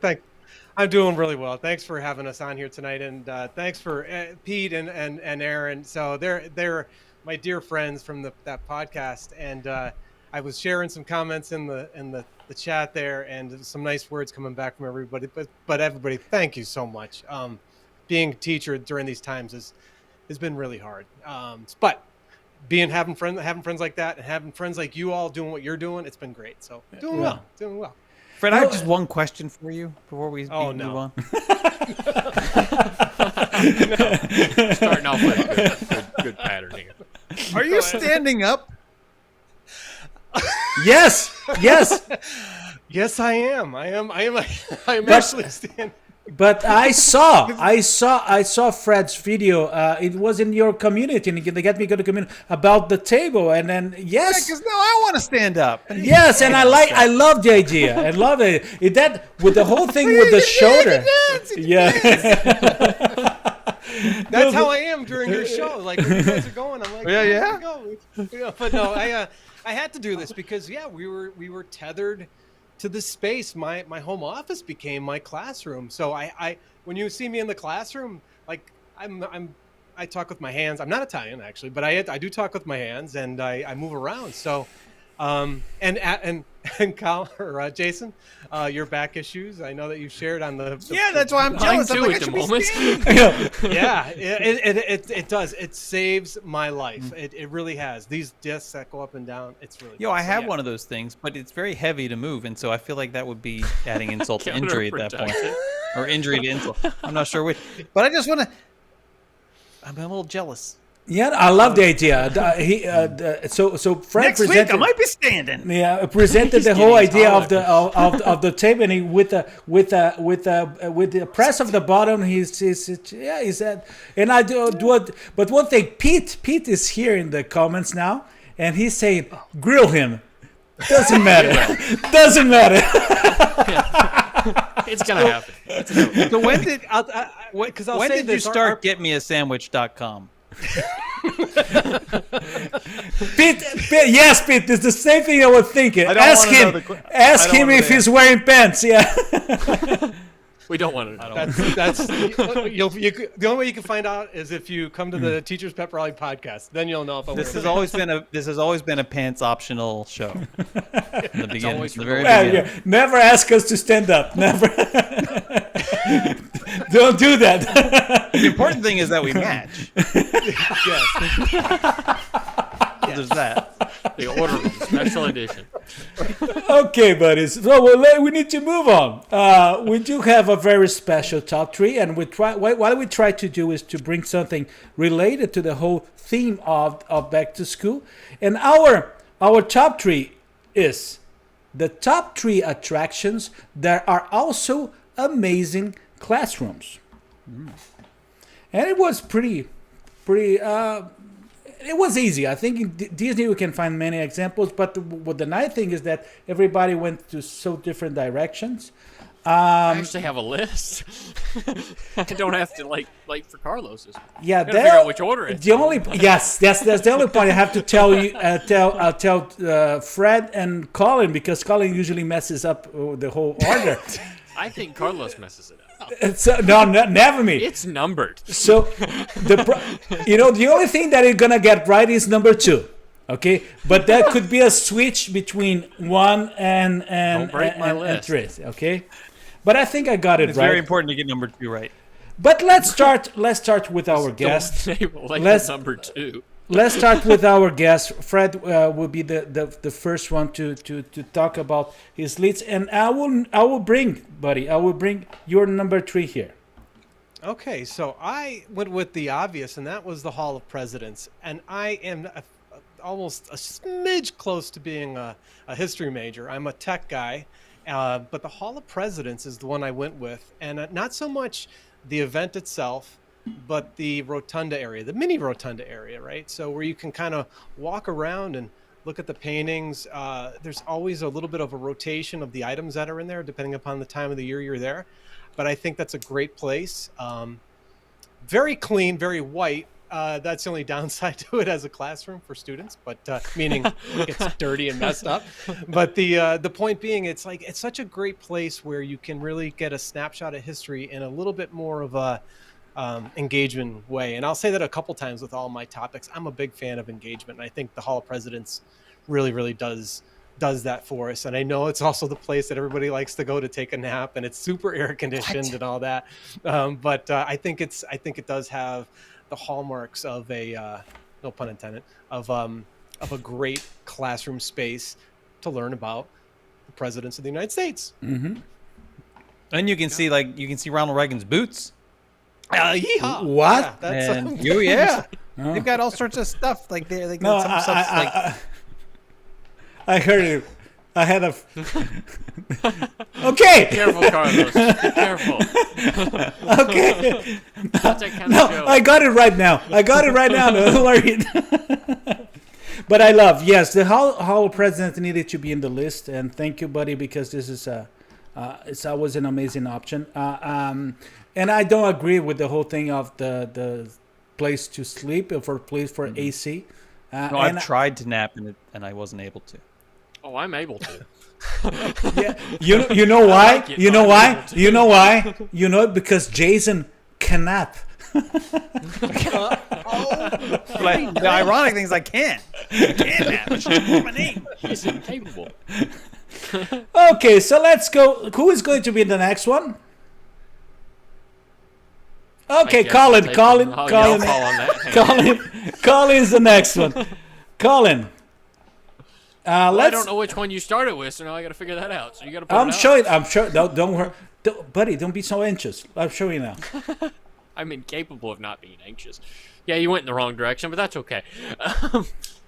I'm doing really well. Thanks for having us on here tonight, and thanks for Pete and Aaron. So they're my dear friends from that podcast, and I was sharing some comments in the chat there, and some nice words coming back from everybody. But everybody, thank you so much. Being a teacher during these times has been really hard. But having friends like that, and having friends like you all doing what you're doing, it's been great. So doing well. Fred, I have just one question for you before we move on. No. Starting off with a good pattern here. Are you standing up? Yes. Yes, I am. I am actually standing. But I saw Fred's video. It was in your community, and the Get Me Good community about the table, and then yes, because now I want to stand up. Yes, and I love the idea. I love it. That with the whole thing with the shoulder. Yeah. That's how I am during your show. Like when you guys are going, I'm like, Yeah. Go. But no, I had to do this because we were tethered to this space. My home office became my classroom. So I when you see me in the classroom, like I talk with my hands. I'm not Italian actually, but I do talk with my hands and I move around. So and Kyle or Jason, your back issues. I know that you shared on the that's why I'm jealous. I'm like, at the moment. yeah, it does. It saves my life. It really has. These discs that go up and down. It's really. I have one of those things, but it's very heavy to move, and so I feel like that would be adding insult to injury at that point, or injury to insult. I'm not sure which, but I just want to. I'm a little jealous. Yeah, I love the idea. So Fred Next presented. week I might be standing. Yeah, presented the whole idea of the tape, and he, with the press of the bottom, he said, and I do what. But one thing, Pete is here in the comments now, and he's saying, grill him. Doesn't matter. Doesn't matter. It's gonna happen. So when did? Because when did you start getmeasandwich.com? Pete, yes, Pete. It's the same thing I was thinking. Ask him if he's wearing pants. Yeah. We don't want to know. That's the only way you can find out is if you come to the Teacher's Pep Rally podcast. Then you'll know if I'm. This has always been a pants optional show. In the beginning, always the very Yeah. beginning. Never ask us to stand up. Never. Don't do that. The important thing is that we match. Yes. There's that. The order room, special edition. Okay, buddies. So we need to move on. We do have a very special top 3, and what we try to do is to bring something related to the whole theme of back to school. And our top 3 is the top 3 attractions that are also amazing classrooms. And it was pretty. It was easy. I think in Disney we can find many examples, but what the nice thing is that everybody went to so different directions. I actually have a list. I don't have to like for Carlos's. Yeah, figure out which order it's that's the only point I have to tell you. Tell Fred and Collin, because Collin usually messes up the whole order. I think Carlos messes it up. Never me. It's numbered. So the only thing that you're gonna get right is number 2. Okay, but that could be a switch between 1 and Don't break my list. 3. Okay, but I think I got it It's right. very important to get number 2 right. But let's start with our guest. Number 2. Let's start with our guest. Fred will be the first one to talk about his leads, and I will bring your number 3 here. Okay, so I went with the obvious, and that was the Hall of Presidents, and I am almost a smidge close to being a history major. I'm a tech guy, but the Hall of Presidents is the one I went with, and not so much the event itself, but the rotunda area, the mini rotunda area, right? So where you can kind of walk around and look at the paintings. There's always a little bit of a rotation of the items that are in there, depending upon the time of the year you're there. But I think that's a great place. Very clean, very white. That's the only downside to it as a classroom for students, but meaning it's dirty and messed up. But the point being, it's such a great place where you can really get a snapshot of history in a little bit more of a engagement way. And I'll say that a couple times with all my topics. I'm a big fan of engagement, and I think the Hall of Presidents really does that for us. And I know it's also the place that everybody likes to go to take a nap, and it's super air conditioned and all that. But I think it does have the hallmarks of a no pun intended of a great classroom space to learn about the presidents of the United States. Mm-hmm. And you can see Ronald Reagan's boots. Yeehaw. What? Yeah, They've got all sorts of stuff like there. They No, got some stuff I heard it. I had a. Okay. Careful, Carlos. Be careful. Okay. Not that kind No, of joke. I got it right now. Don't worry. But I love, yes, the Hall of Presidents needed to be in the list, and thank you, buddy, because this is a It's always an amazing option. And I don't agree with the whole thing of the place to sleep or place for AC. No, I've tried to nap and I wasn't able to. Oh, I'm able to. Yeah, you know why? You know why? You know why? You know it because Jason Canapp. But the ironic thing is I can't nap. It's my name. He's incapable. Okay, so let's go. Who is going to be the next one? Okay, Collin. Collin's the next one. Collin. I don't know which one you started with, so now I got to figure that out. So you got to. I'm sure. Don't worry, buddy. Don't be so anxious. I'll show you now. I'm incapable of not being anxious. Yeah, you went in the wrong direction, but that's okay.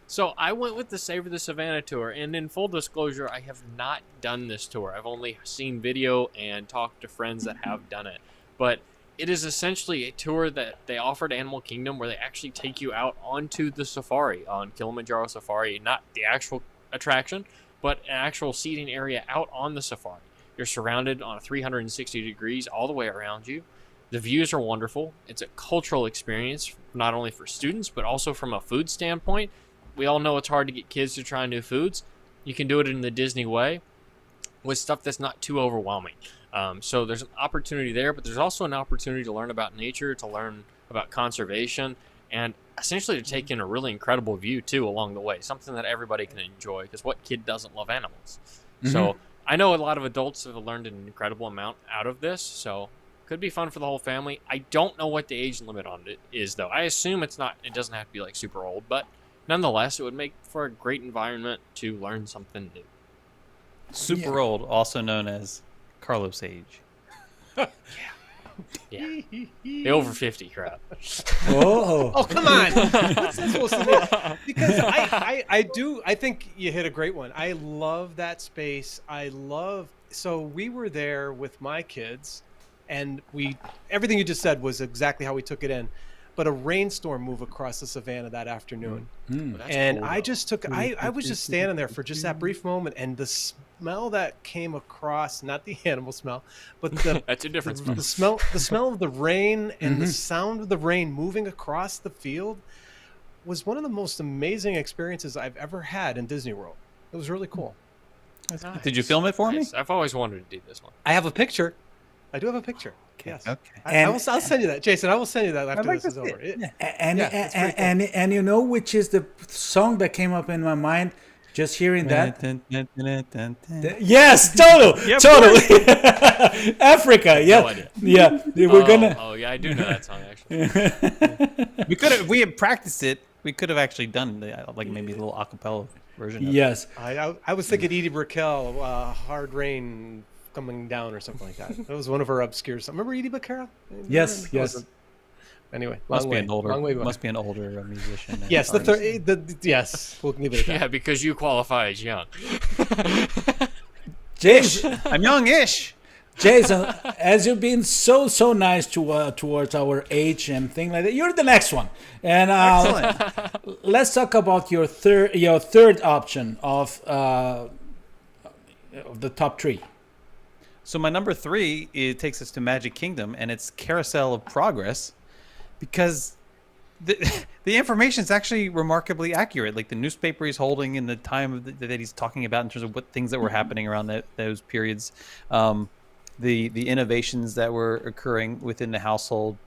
So I went with the Savor the Savannah tour, and in full disclosure, I have not done this tour. I've only seen video and talked to friends that have done it. But it is essentially a tour that they offered Animal Kingdom where they actually take you out onto the safari, on Kilimanjaro Safari, not the actual attraction, but an actual seating area out on the safari. You're surrounded on 360 degrees all the way around you. The views are wonderful. It's a cultural experience, not only for students, but also from a food standpoint. We all know it's hard to get kids to try new foods. You can do it in the Disney way with stuff that's not too overwhelming. So there's an opportunity there, but there's also an opportunity to learn about nature, to learn about conservation, and essentially to take in a really incredible view, too, along the way. Something that everybody can enjoy, because what kid doesn't love animals? Mm-hmm. So I know a lot of adults have learned an incredible amount out of this, so could be fun for the whole family. I don't know what the age limit on it is, though. I assume it doesn't have to be like super old, but nonetheless, it would make for a great environment to learn something new. Super old, also known as Carlos age. Yeah. The over 50 crowd. Oh, come on. What's that supposed to do? Because I think you hit a great one. I love that space. So we were there with my kids, and everything you just said was exactly how we took it in. But a rainstorm moved across the savannah that afternoon. And cool, I was just standing there for just that brief moment, and the smell that came across, not the animal smell, but that's a different smell. The smell of the rain and the sound of the rain moving across the field was one of the most amazing experiences I've ever had in Disney World. It was really cool. Nice. Did you film it for me? I've always wanted to do this one. I have a picture. I do have a picture. Yes. Okay. I'll send you that, Jason. I will send you that after this is over. And you know which is the song that came up in my mind just hearing that? Yes, total. Africa. Yeah. No idea. Yeah. We're gonna. Oh yeah, I do know that song actually. We had practiced it. We could have actually done maybe a little acapella version of yes. it. I was thinking Edie Brickell, Hard Rain Coming Down or something like that. That was one of her obscure songs. Remember Edie Brickell? Yes. Anyway, must be an older musician. Yes, yes, we'll give it a try. Yeah, because you qualify as young. Jason, I'm young-ish. Jason, as you've been so nice towards our age and thing like that, you're the next one. And let's talk about your third option of the top three. So my number 3, it takes us to Magic Kingdom, and it's Carousel of Progress, because the information is actually remarkably accurate. Like the newspaper he's holding in the time that he's talking about in terms of what things that were happening around those periods, the innovations that were occurring within the household.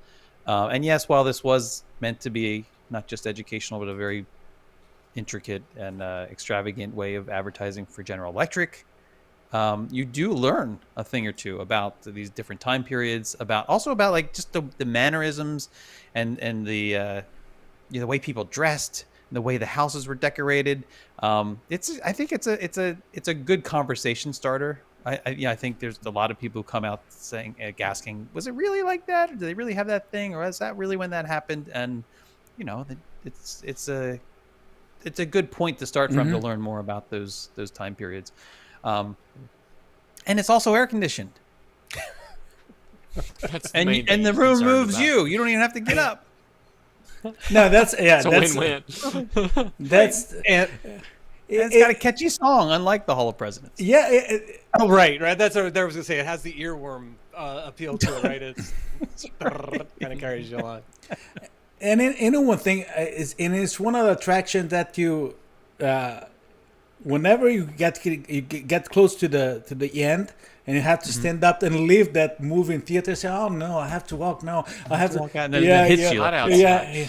And yes, while this was meant to be not just educational, but a very intricate and extravagant way of advertising for General Electric, you do learn a thing or two about these different time periods, about like just the mannerisms and the way people dressed, the way the houses were decorated. I think it's a good conversation starter. I think there's a lot of people who come out saying, asking, was it really like that? Or do they really have that thing? Or is that really when that happened? And it's a good point to start from to learn more about those time periods. And it's also air conditioned. And the room moves you. You don't even have to get up. No, that's a win-win. It's got a catchy song, unlike the Hall of Presidents. Yeah. Oh, right. That's what I was gonna say. It has the earworm appeal to it, right? It's kind of carries you along. And one thing is, and it's one of the attractions that you, whenever you get close to the end, and you have to stand up and leave that moving theater. Say, oh no, I have to walk. No, I have to walk out, and then it hits you. Yeah.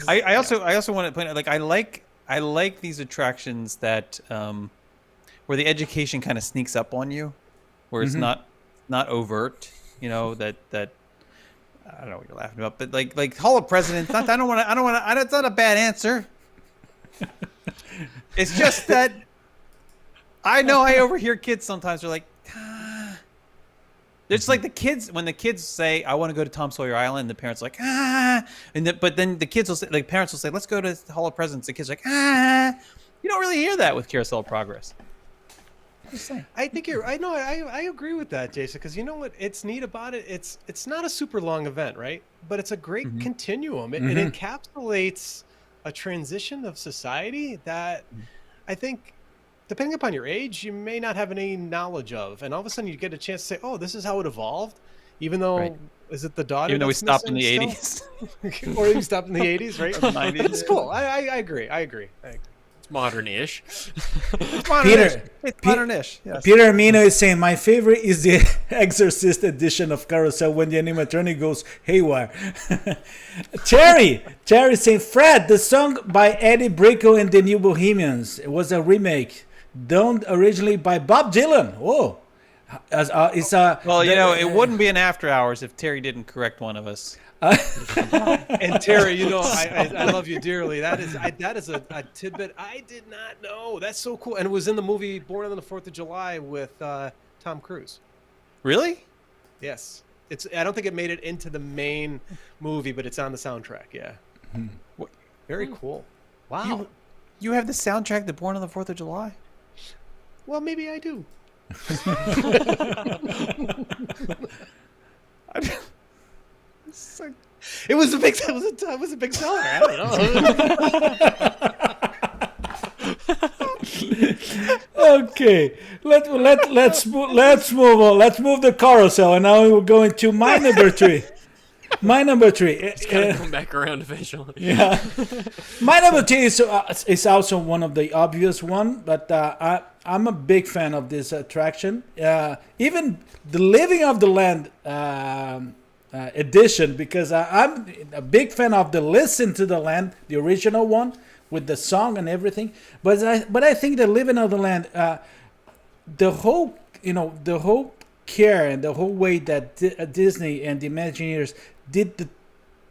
I also want to point out, like, I like these attractions that where the education kind of sneaks up on you, where it's not overt. You know, that I don't know what you're laughing about, but like Hall of Presidents. I don't want to. That's not a bad answer. It's just that I know I overhear kids sometimes. They're like, it's like the kids when the kids say, "I want to go to Tom Sawyer Island," the parents are like, but then the kids will say, like, parents will say, "Let's go to the Hall of Presidents." The kids are like, You don't really hear that with Carousel of Progress. I think I agree with that, Jason, because you know what it's neat about it? It's not a super long event, right? But it's a great continuum. It encapsulates a transition of society that I think, depending upon your age, you may not have any knowledge of. And all of a sudden you get a chance to say, oh, this is how it evolved. Even though, is it the daughter? Even though we stopped in the 80s. Or we stopped in the 80s, right? 90s. It's cool. I agree. It's modern-ish. It's modern-ish. Yes. Peter Amino is saying, my favorite is the Exorcist edition of Carousel when the animatronic goes haywire. Terry saying, Fred, the song by Eddie Bricko and the New Bohemians. It was a remake, done originally by Bob Dylan. Whoa. It wouldn't be an After Hours if Terry didn't correct one of us. And Terry, you know, I love you dearly. That is a tidbit I did not know. That's so cool. And it was in the movie Born on the 4th of July with Tom Cruise. Really? Yes. I don't think it made it into the main movie, but it's on the soundtrack. Yeah. Very cool. Wow. You have the soundtrack to Born on the 4th of July? Well, maybe I do. It was a big seller. I don't know. Okay, let's move on. Let's move the carousel, and now we're going to my number 3. My number 3. It's gonna come back around eventually. Yeah. My number 3 is also one of the obvious one, but I'm a big fan of this attraction. Even the Living of the Land edition, because I'm a big fan of the Listen to the Land, the original one with the song and everything. But I think the Living of the Land, the whole care and the whole way that Disney and the Imagineers did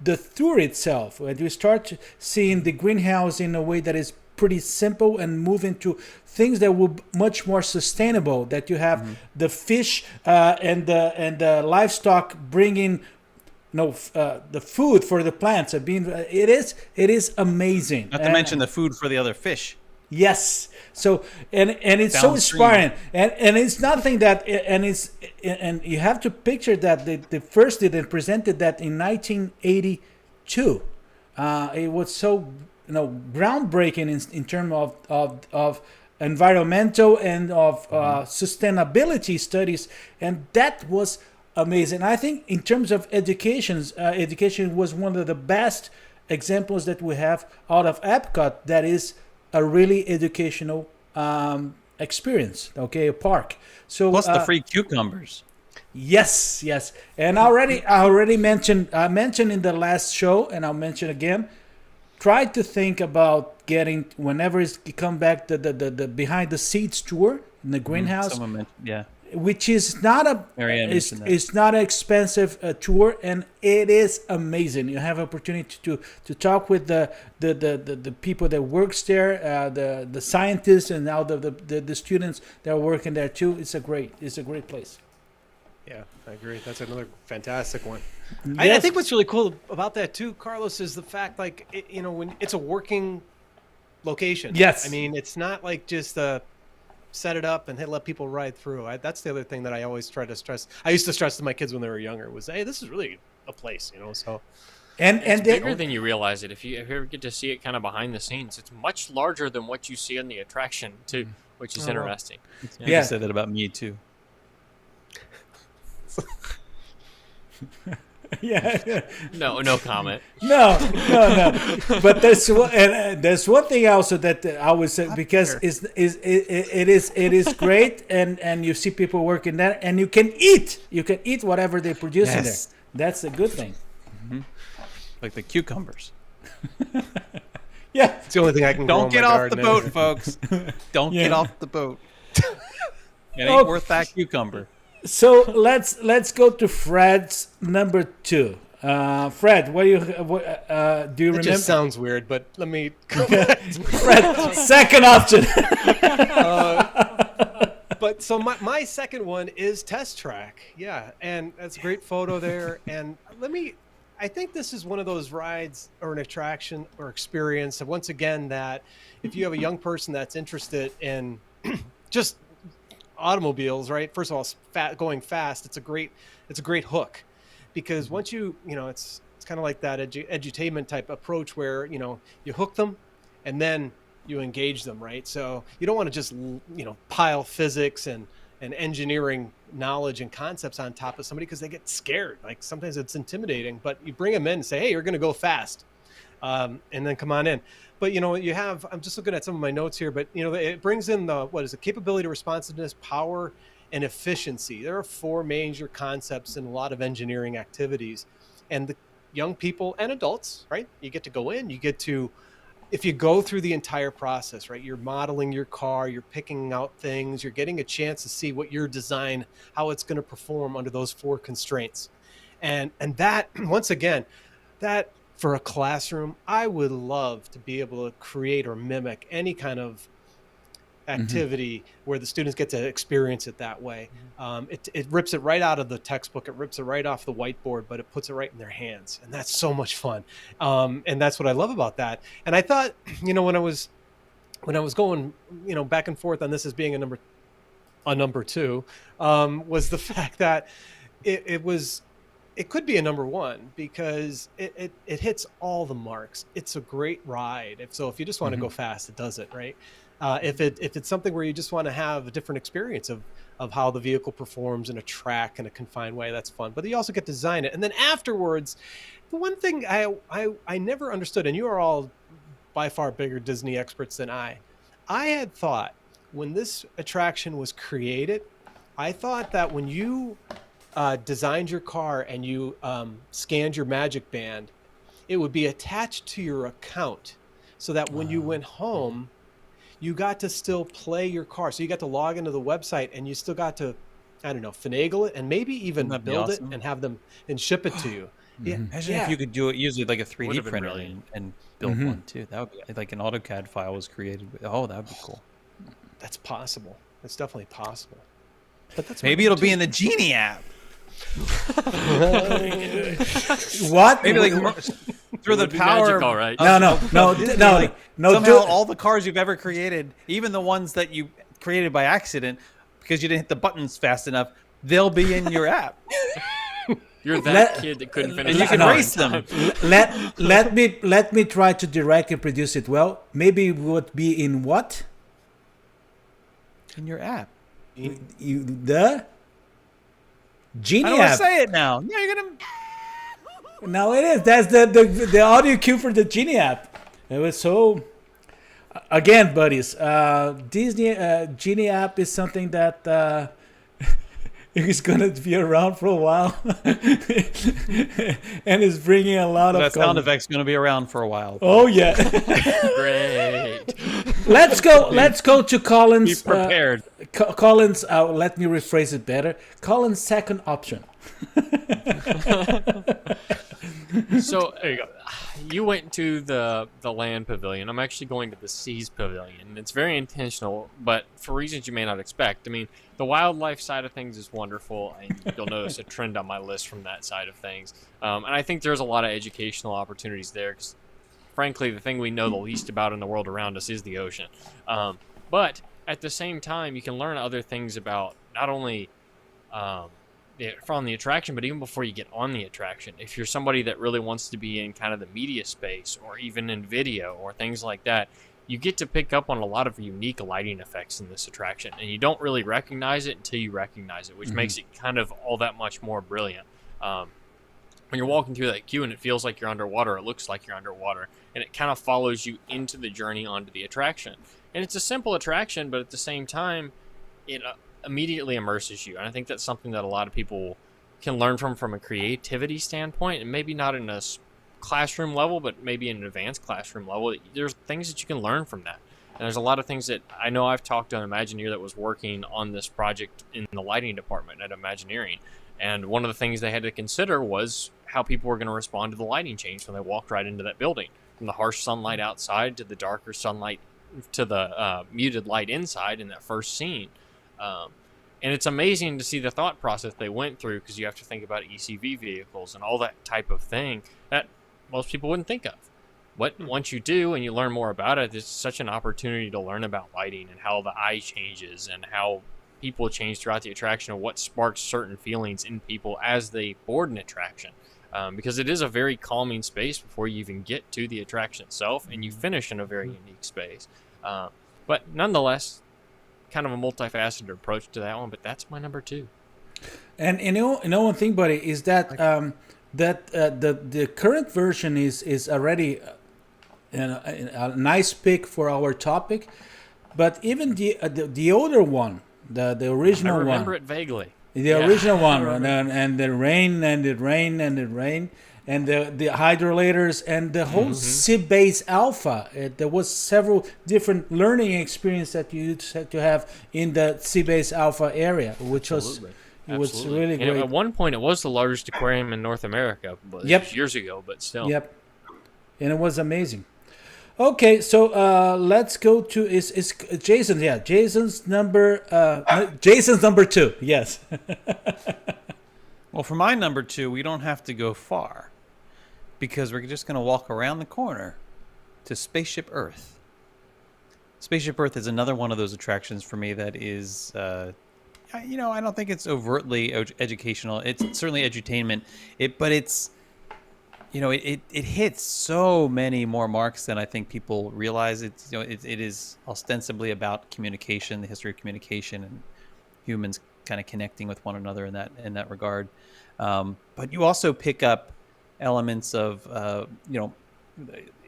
the tour itself, when you start seeing the greenhouse in a way that is pretty simple and move into things that will be much more sustainable, that you have the fish and the livestock bringing the food for the plants. It is amazing. Not to mention the food for the other fish. Yes. So and it's so inspiring, and it's nothing that and you have to picture that the first did and presented that in 1982. It was so groundbreaking in terms of environmental and of sustainability studies, and that was amazing. I think in terms of education was one of the best examples that we have out of Epcot. That is a really educational experience. Okay, a park. So plus the free cucumbers. Yes, and I already mentioned in the last show, and I'll mention again. Try to think about getting, whenever you come back, the behind the seats tour in the greenhouse. Someone mentioned, yeah. Which is not it's not an expensive tour, and it is amazing. You have opportunity to talk with the people that works there, the scientists, and now the students that are working there too. It's a great place. Yeah, I agree. That's another fantastic one. Yes. I think what's really cool about that too, Carlos, is the fact, when it's a working location. Yes. I mean, it's not like just set it up and let people ride through. That's the other thing that I always try to stress. I used to stress to my kids when they were younger was, hey, this is really a place, So And It's they, bigger than you realize it. If you ever get to see it kind of behind the scenes, it's much larger than what you see in the attraction too, which is interesting. You Yeah. said that about me too. yeah. No comment. No. But there's one thing also that I would say, because it is great, and you see people working there, and you can eat whatever they produce in there. Yes. That's a good thing. Like the cucumbers. Yeah. It's the only thing I can grow Don't in get my off the garden boat, anyway. folks. Don't Yeah. get off the boat. It ain't Oh. worth that cucumber. So let's go to Fred's number 2. Fred, what do you It remember? just sounds weird, but let me. Fred, second option. But so my second one is Test Track. Yeah, and that's a great photo there. And I think this is one of those rides or an attraction or experience. And once again, that if you have a young person that's interested in just automobiles, right? First of all, going fast. It's a great hook, because once it's kind of like that edutainment type approach where you hook them and then you engage them, right? So you don't want to just pile physics and engineering knowledge and concepts on top of somebody, because they get scared. Like sometimes it's intimidating, but you bring them in and say, hey, you're going to go fast, and then come on in. But I'm just looking at some of my notes here, but it brings in capability, responsiveness, power, and efficiency. There are 4 major concepts in a lot of engineering activities, and the young people and adults, right? You get to go in, if you go through the entire process, right? You're modeling your car, you're picking out things, you're getting a chance to see what your design, how it's going to perform under those 4 constraints. And that, once again, that for a classroom, I would love to be able to create or mimic any kind of activity where the students get to experience it that way. It rips it right out of the textbook. It rips it right off the whiteboard, but it puts it right in their hands. And that's so much fun. And that's what I love about that. And I thought, when I was going, back and forth on this as being a number 2, was the fact that it could be a number 1, because it hits all the marks. It's a great ride. If you just want to go fast, it does it, right? If it's something where you just want to have a different experience of how the vehicle performs in a track in a confined way, that's fun. But you also get to design it. And then afterwards, the one thing I never understood, and you are all by far bigger Disney experts than I had thought when this attraction was created, I thought that when you designed your car and you scanned your Magic Band, it would be attached to your account, so that when you went home, you got to still play your car. So you got to log into the website and you still got to, I don't know, finagle it and maybe even build it and have them and ship it to you. Imagine if you could do it using like a 3D Would've been printer brilliant. and build one too. That would be like an AutoCAD file was created. That would be cool. That's possible. That's definitely possible. But that's Maybe it'll be in the Genie app. What? Maybe like through the would be power. magical, right? No. All the cars you've ever created, even the ones that you created by accident because you didn't hit the buttons fast enough, they'll be in your app. You're that kid that couldn't finish. And you can race them. Let me try to direct and produce it well. Maybe it would be in what? In your app. The Genie I don't want app. to say it now. Yeah, you're gonna. No, it is. That's the audio cue for the Genie app. It was so. Again, buddies, Disney Genie app is something that is going to be around for a while, and is bringing a lot of. That sound effect's going to be around for a while. Oh yeah. Great. Let's go to Colin's. Be prepared. Colin's. Let me rephrase it better. Colin's second option. So there you go. You went to the land pavilion. I'm actually going to the seas pavilion. It's very intentional, but for reasons you may not expect. I mean, the wildlife side of things is wonderful, and you'll notice a trend on my list from that side of things. And I think there's a lot of educational opportunities there, because frankly, the thing we know the least about in the world around us is the ocean. But at the same time, you can learn other things about not only from the attraction, but even before you get on the attraction, if you're somebody that really wants to be in kind of the media space or even in video or things like that, you get to pick up on a lot of unique lighting effects in this attraction, and you don't really recognize it until you recognize it, which makes it kind of all that much more brilliant. When you're walking through that queue and it feels like you're underwater, it looks like you're underwater, and it kind of follows you into the journey onto the attraction. And it's a simple attraction, but at the same time, it immediately immerses you. And I think that's something that a lot of people can learn from a creativity standpoint, and maybe not in a classroom level, but maybe in an advanced classroom level. There's things that you can learn from that. And there's a lot of things that I know. I've talked to an Imagineer that was working on this project in the lighting department at Imagineering. And one of the things they had to consider was how people were going to respond to the lighting change when they walked right into that building. From the harsh sunlight outside to the darker sunlight to the muted light inside in that first scene. And it's amazing to see the thought process they went through, because you have to think about ECV vehicles and all that type of thing that most people wouldn't think of. But once you do and you learn more about it, it's such an opportunity to learn about lighting and how the eye changes and how people change throughout the attraction, and what sparks certain feelings in people as they board an attraction. Because it is a very calming space before you even get to the attraction itself, and you finish in a very unique space. But nonetheless, kind of a multifaceted approach to that one, but that's my number 2. And you know one thing, buddy, is that the current version is already a nice pick for our topic, but even the older one, the original one. I remember it vaguely. The original one, and the rain and the rain and the rain, and the hydrolators and the whole Seabase Alpha. There was several different learning experience that you had to have in the Seabase Alpha area, which was really great. And at one point, it was the largest aquarium in North America. Years ago, but still. Yep, and it was amazing. Okay, so let's go to is Jason. Yeah, Jason's number 2. Yes. Well, for my number 2, we don't have to go far, because we're just going to walk around the corner to Spaceship Earth. Spaceship Earth is another one of those attractions for me that is, I don't think it's overtly educational. It's certainly edutainment. But it's, it hits so many more marks than I think people realize. It is ostensibly about communication, the history of communication, and humans kind of connecting with one another in that regard. But you also pick up elements of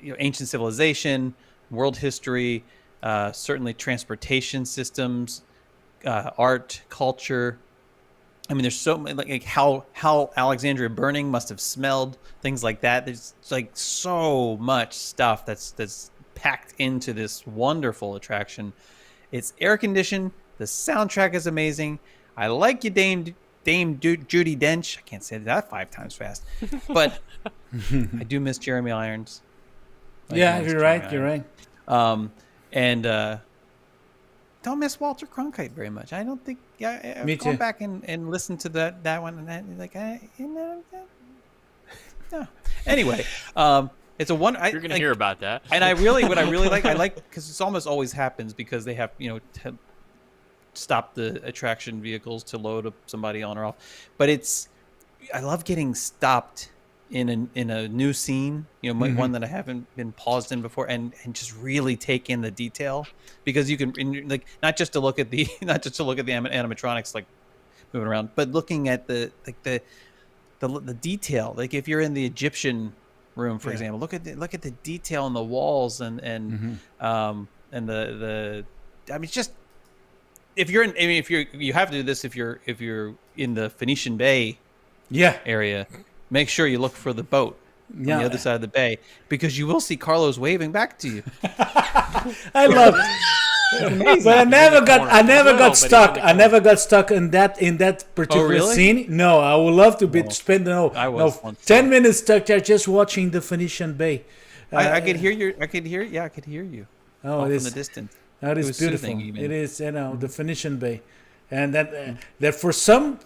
ancient civilization, world history, certainly transportation systems, art, culture. I mean, there's so many, like how Alexandria burning must have smelled, things like that. There's like so much stuff that's packed into this wonderful attraction. It's air conditioned. The soundtrack is amazing. I like you, Dame Judi Dench. I can't say that 5 times fast, but I do miss Jeremy Irons. You're right. And don't miss Walter Cronkite very much. I don't think. I've gone back and listened to that one, and no. Anyway, it's a one. You're gonna hear about that. And what I really like because it almost always happens because they have to stop the attraction vehicles to load somebody on or off. But I love getting stopped in a new scene, one that I haven't been paused in before, and just really take in the detail, because you can not just to look at the animatronics like moving around, but looking at the detail. Like if you're in the Egyptian room, for example, look at the detail in the walls and the I mean, just if you have to do this if you're in the Phoenician Bay area. Make sure you look for the boat on the other side of the bay, because you will see Carlos waving back to you. I love it. But I never got stuck. I never got stuck in that particular scene. No, I would love to spend 10 minutes stuck there just watching the Phoenician Bay. I could hear you. I could hear you. Oh, it is from the distance. That is beautiful. It is, the Phoenician Bay. And that for some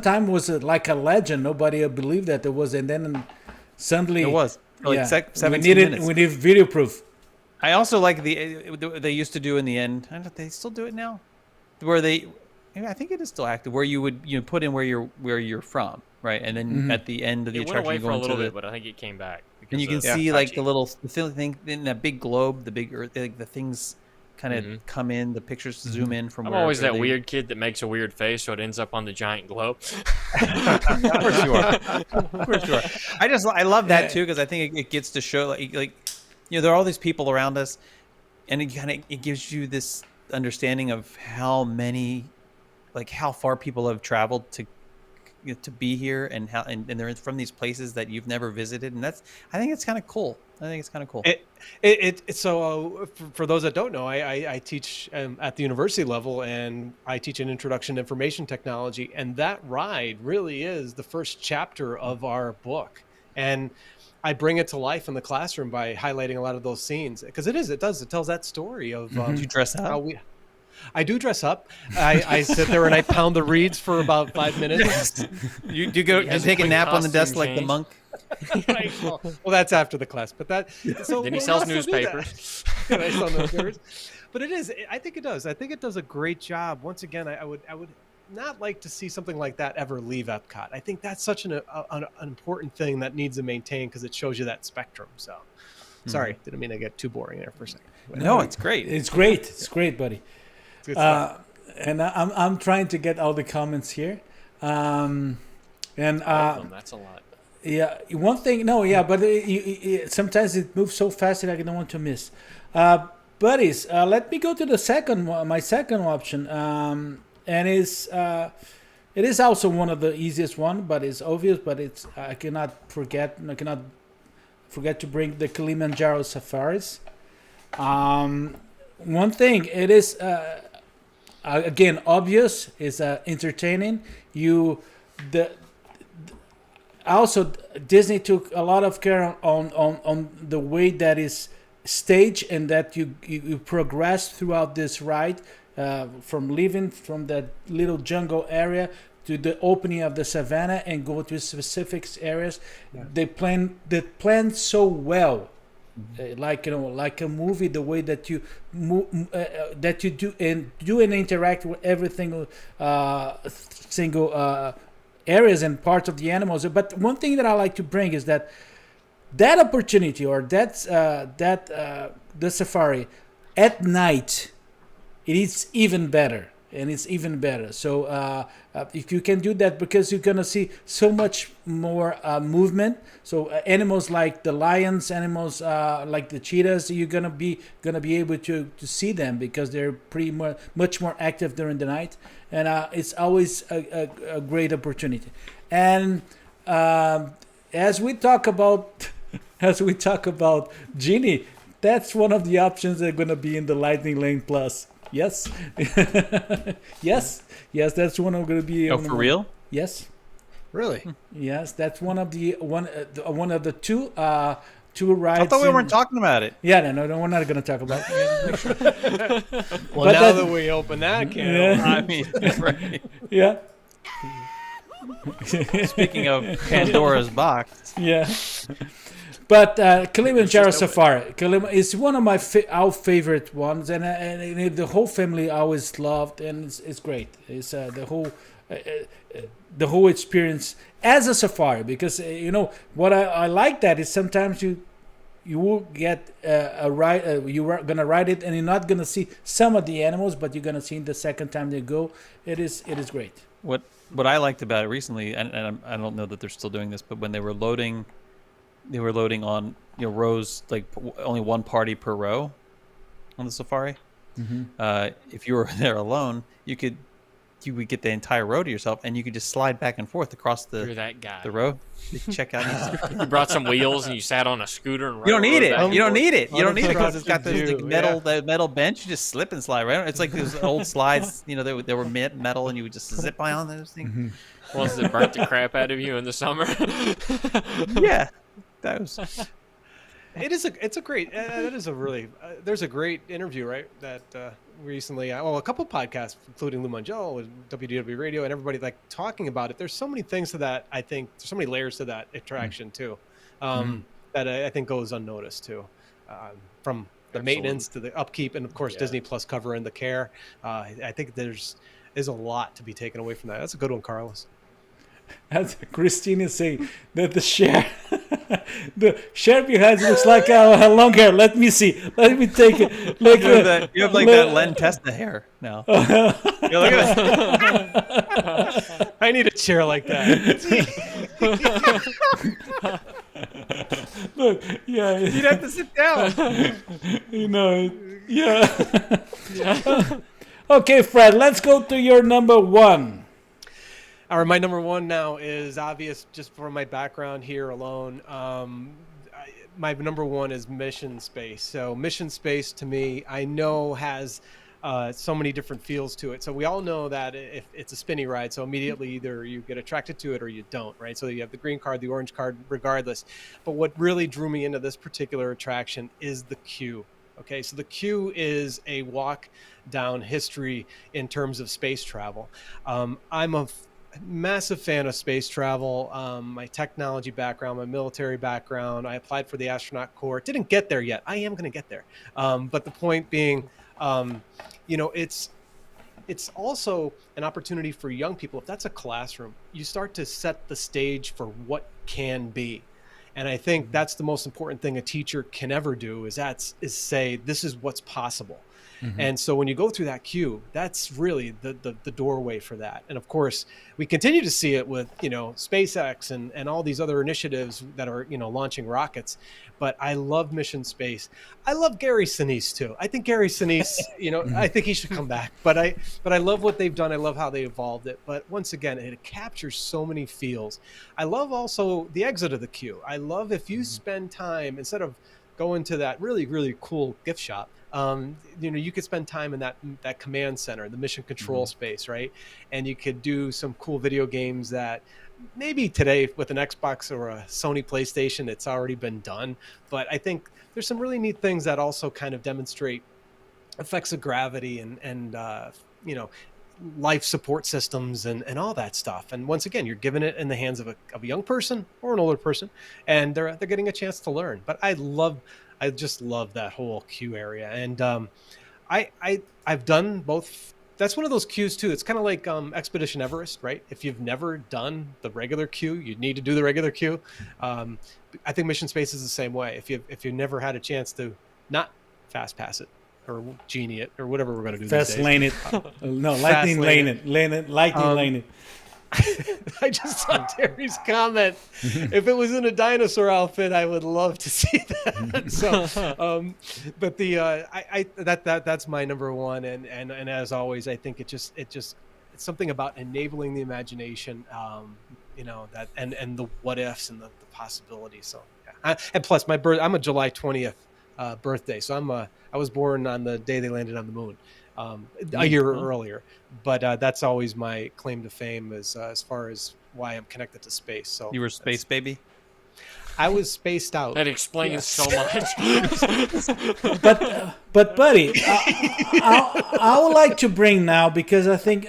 time was like a legend. Nobody believed that there was, and then suddenly it was. For 17 minutes. We need video proof. I also like they used to do in the end. I don't know if they still do it now, where they I think it is still active, where you would put in where you're from, right? And then at the end of the It went away attraction, you for go a into little bit, but I think it came back. and you can see like the thing in that big globe, the big Earth, like the things kind of come in, the pictures zoom in from. I'm always that weird kid that makes a weird face, so it ends up on the giant globe. Of course you are. Of course you are. I love that too, because I think it gets to show like there are all these people around us, and it gives you this understanding of how far people have traveled to be here, and how and they're from these places that you've never visited, and I think it's kind of cool. So for those that don't know, I teach at the university level, and I teach an introduction to information technology, and that ride really is the first chapter of our book, and I bring it to life in the classroom by highlighting a lot of those scenes, because it tells that story of Do you dress up? I do dress up. I sit there and I pound the reeds for about 5 minutes. Yes. You take a nap on the desk like the monk. Well, that's after the class, but then he sells newspapers. I sell newspapers. But I think it does. I think it does a great job. Once again, I would not like to see something like that ever leave Epcot. I think that's such an important thing that needs to maintain, because it shows you that spectrum. So, sorry, didn't mean to get too boring there for a second. No, it's great. It's great. It's great, buddy. It's good stuff. And I'm trying to get all the comments here. And that's a lot. yeah, one thing. No, yeah, but sometimes it moves so fast that I don't want to miss. Buddies, let me go to the second one. My second option. And it is also one of the easiest one, but it's obvious. But I cannot forget to bring the Kilimanjaro safaris. One thing, it is again obvious, is entertaining. Also Disney took a lot of care on the way that is staged, and that you progress throughout this ride, from leaving from that little jungle area to the opening of the savannah and go to specific areas. Yeah. They plan so well. Like a movie, the way that you that you do and interact with every single areas and parts of the animals. But one thing that I like to bring is that opportunity, or the safari at night, it is even better. And it's even better. So if you can do that, because you're gonna see so much more movement. So animals like the lions, animals like the cheetahs, you're gonna be able to see them, because they're much more active during the night, and it's always a great opportunity. And as we talk about Genie, that's one of the options that are gonna be in the Lightning Lane Plus. Yes, yes, that's one of going to be. Oh, for real? Yes. Really? Yes, that's one of the two rides. I thought we weren't talking about it. Yeah, no, we're not going to talk about it. Well, but now that we open that can, I mean, right. Yeah. Speaking of Pandora's box. Yeah. But Kilimanjaro Safari is one of our favorite ones, and the whole family always loved, and it's great. It's the whole experience as a safari, because what I like that is sometimes you will get a ride, you are gonna ride it, and you're not gonna see some of the animals, but you're gonna see the second time they go. It is great. What I liked about it recently, and I don't know that they're still doing this, but when they were loading on rows, like only one party per row on the safari. Mm-hmm. If you were there alone, you would get the entire row to yourself, and you could just slide back and forth across the row. Check out. You brought some wheels and you sat on a scooter. And you don't need it. You don't need it. You don't need it, because it's got the metal bench. You just slip and slide right. It's like those old slides. They were metal, and you would just zip by on those things. Mm-hmm. Once it burnt the crap out of you in the summer. Yeah. It's a great, that is a really, there's a great interview, right? That recently, a couple podcasts, including Lou Mangiello with WDW Radio, and everybody talking about it. There's so many things to that. I think there's so many layers to that attraction too, that I think goes unnoticed too, from the maintenance to the upkeep, and of course Disney Plus cover and the care. I think there's is a lot to be taken away from that. That's a good one, Carlos. As Christine is saying, that the share, the share behind looks like a long hair. Let me see. Let me take it. Like you have like that Len Testa hair now. Yeah, look at that. I need a chair like that. Look, yeah, You'd have to sit down. yeah. Okay, Fred, let's go to your number one. All right, my number one now is obvious just from my background here alone. My number one is mission space. So mission space to me, I know has so many different feels to it. So we all know that if it's a spinny ride, so immediately either you get attracted to it or you don't, right? So you have the green card, the orange card, regardless. But what really drew me into this particular attraction is the queue. Okay, so the queue is a walk down history in terms of space travel. I'm a massive fan of space travel. My technology background, my military background. I applied for the astronaut corps. Didn't get there yet. I am going to get there. But the point being, it's also an opportunity for young people. If that's a classroom, you start to set the stage for what can be. And I think that's the most important thing a teacher can ever do is say, this is what's possible. Mm-hmm. And so when you go through that queue, that's really the doorway for that. And of course, we continue to see it with, SpaceX and all these other initiatives that are, launching rockets. But I love mission space. I love Gary Sinise too. I think Gary Sinise, I think he should come back. But I love what they've done. I love how they evolved it. But once again, it captures so many feels. I love also the exit of the queue. I love if you spend time, instead of going to that really, really cool gift shop, you could spend time in that command center, the mission control space, right? And you could do some cool video games that maybe today with an Xbox or a Sony PlayStation, it's already been done. But I think there's some really neat things that also kind of demonstrate effects of gravity and life support systems and all that stuff. And once again, you're giving it in the hands of a young person or an older person, and they're getting a chance to learn. But I just love that whole queue area. And I've done both. That's one of those queues too. It's kind of like Expedition Everest, right? If you've never done the regular queue, you need to do the regular queue. I think Mission Space is the same way. If you never had a chance to not fast pass it or genie it or whatever we're going to do fast these days. lane it. No, lightning lane it. Lightning lane it. I just saw Terry's comment. If it was in a dinosaur outfit, I would love to see that. So, but that's my number one. And as always, I think it's something about enabling the imagination, that and the what ifs and the possibilities. So, yeah. And plus, I'm a July 20th birthday, so I was born on the day they landed on the moon. A year earlier, but that's always my claim to fame as far as why I'm connected to space. So you were space baby? I was spaced out. That explains so much. but buddy, I would like to bring now, because I think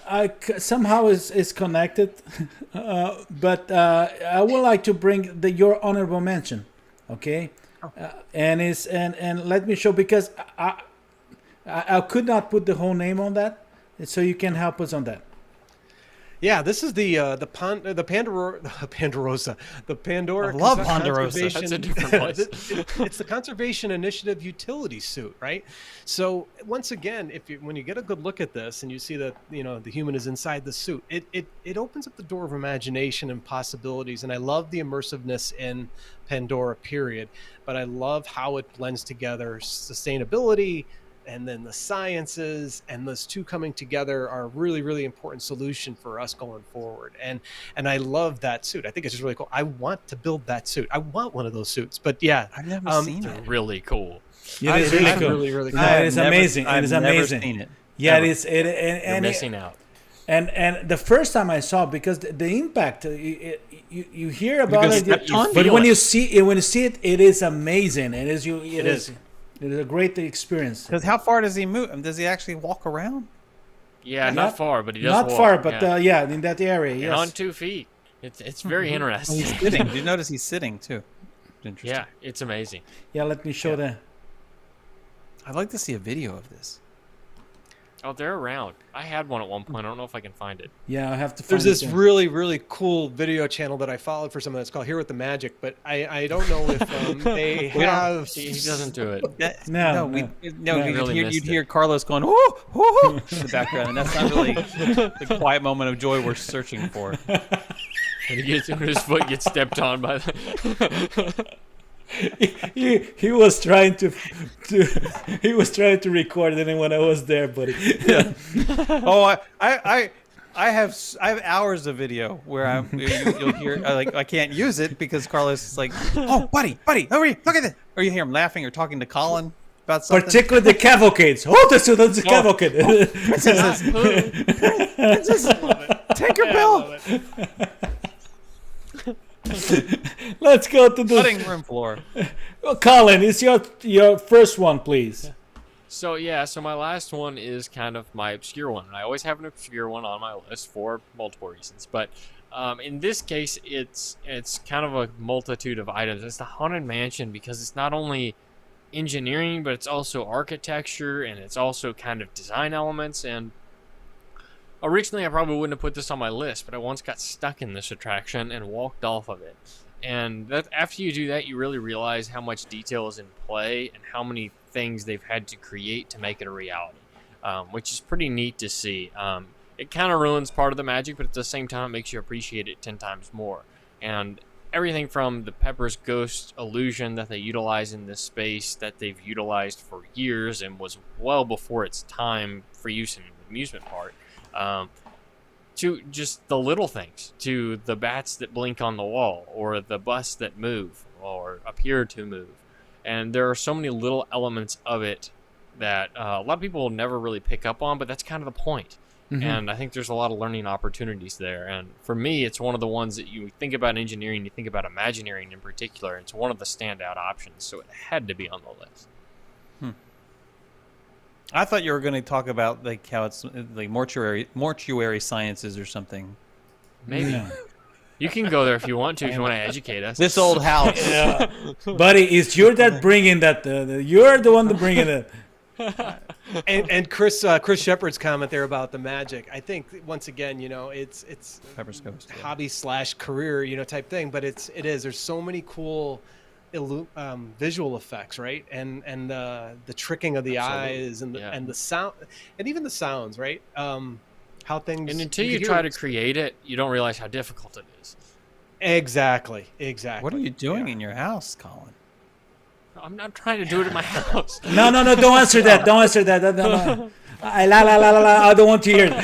I somehow is connected, but I would like to bring your honorable mention, okay? And let me show, because I could not put the whole name on that, so you can help us on that. Yeah, this is the Pandora. I love Ponderosa. That's a different place. It's the Conservation Initiative utility suit, right? So once again, when you get a good look at this and you see that the human is inside the suit, it opens up the door of imagination and possibilities. And I love the immersiveness in Pandora, period. But I love how it blends together sustainability and then the sciences, and those two coming together are a really, really important solution for us going forward. And I love that suit. I think it's just really cool. I want to build that suit. I want one of those suits. But yeah, I've never seen it. Really cool. Yeah, it is really cool. Really, really cool. It is amazing. It is amazing. Seen it. Yeah, Ever. it is. You're missing out. And the first time I saw, because the impact, you hear about Because it, you but feel when it. you see it, it is amazing. It is a great experience. Because how far does he move? Does he actually walk around? Yeah, not far, but he does not walk. far, but in that area, And yes. on 2 feet. It's very interesting. He's sitting. Did you notice he's sitting too? Interesting. Yeah, it's amazing. Yeah, let me show that. I'd like to see a video of this. Oh, they're around. I had one at one point. I don't know if I can find it. Yeah, I have to find There's this it. really, really cool video channel that I followed for someone that's called Here with the Magic, but I don't know if they have. He doesn't do it. You'd hear Carlos going, "Whoo, whoo," in the background, and that's not really the quiet moment of joy we're searching for. When his foot gets stepped on by the. He was trying to record it when I was there, buddy. Yeah. Oh, I have hours of video where you'll hear I can't use it because Carlos is like, "Oh, buddy, over here, look at this," or you hear him laughing or talking to Collin about something. Particularly the cavalcades. Oh, that's the cavalcade. Princess, Tinkerbell. Let's go to the Cutting room floor. Well, Collin, it's your first one, please. So my last one is kind of my obscure one. I always have an obscure one on my list for multiple reasons, but in this case, it's kind of a multitude of items. It's the Haunted Mansion because it's not only engineering, but it's also architecture and it's also kind of design elements. And originally, I probably wouldn't have put this on my list, but I once got stuck in this attraction and walked off of it. And that after you do that, you really realize how much detail is in play and how many things they've had to create to make it a reality, which is pretty neat to see. It kind of ruins part of the magic, but at the same time, it makes you appreciate it 10 times more. And everything from the Pepper's Ghost illusion that they utilize in this space that they've utilized for years and was well before its time for use in an amusement park, to just the little things, to the bats that blink on the wall, or the bus that move, or appear to move. And there are so many little elements of it that a lot of people will never really pick up on, but that's kind of the point. Mm-hmm. And I think there's a lot of learning opportunities there. And for me, it's one of the ones that you think about engineering, you think about Imagineering in particular. It's one of the standout options, so it had to be on the list. I thought you were going to talk about like how it's like mortuary sciences or something. Maybe. Yeah. You can go there if you want to, if you want to educate us. This old house. Yeah. Buddy, it's you're that bringing that. You're the one that bringing it. And Chris Shepard's comment there about the magic. I think once again, it's Pepper's Ghost, hobby/career, type thing. But it is. There's so many cool visual effects, right? And the tricking of the eyes and the sound and even the sounds, right? How things. And until you try to create it, you don't realize how difficult it is. Exactly. What are you doing in your house, Collin? I'm not trying to do it in my house. No, don't answer that. Don't answer that. No. I don't want to hear it.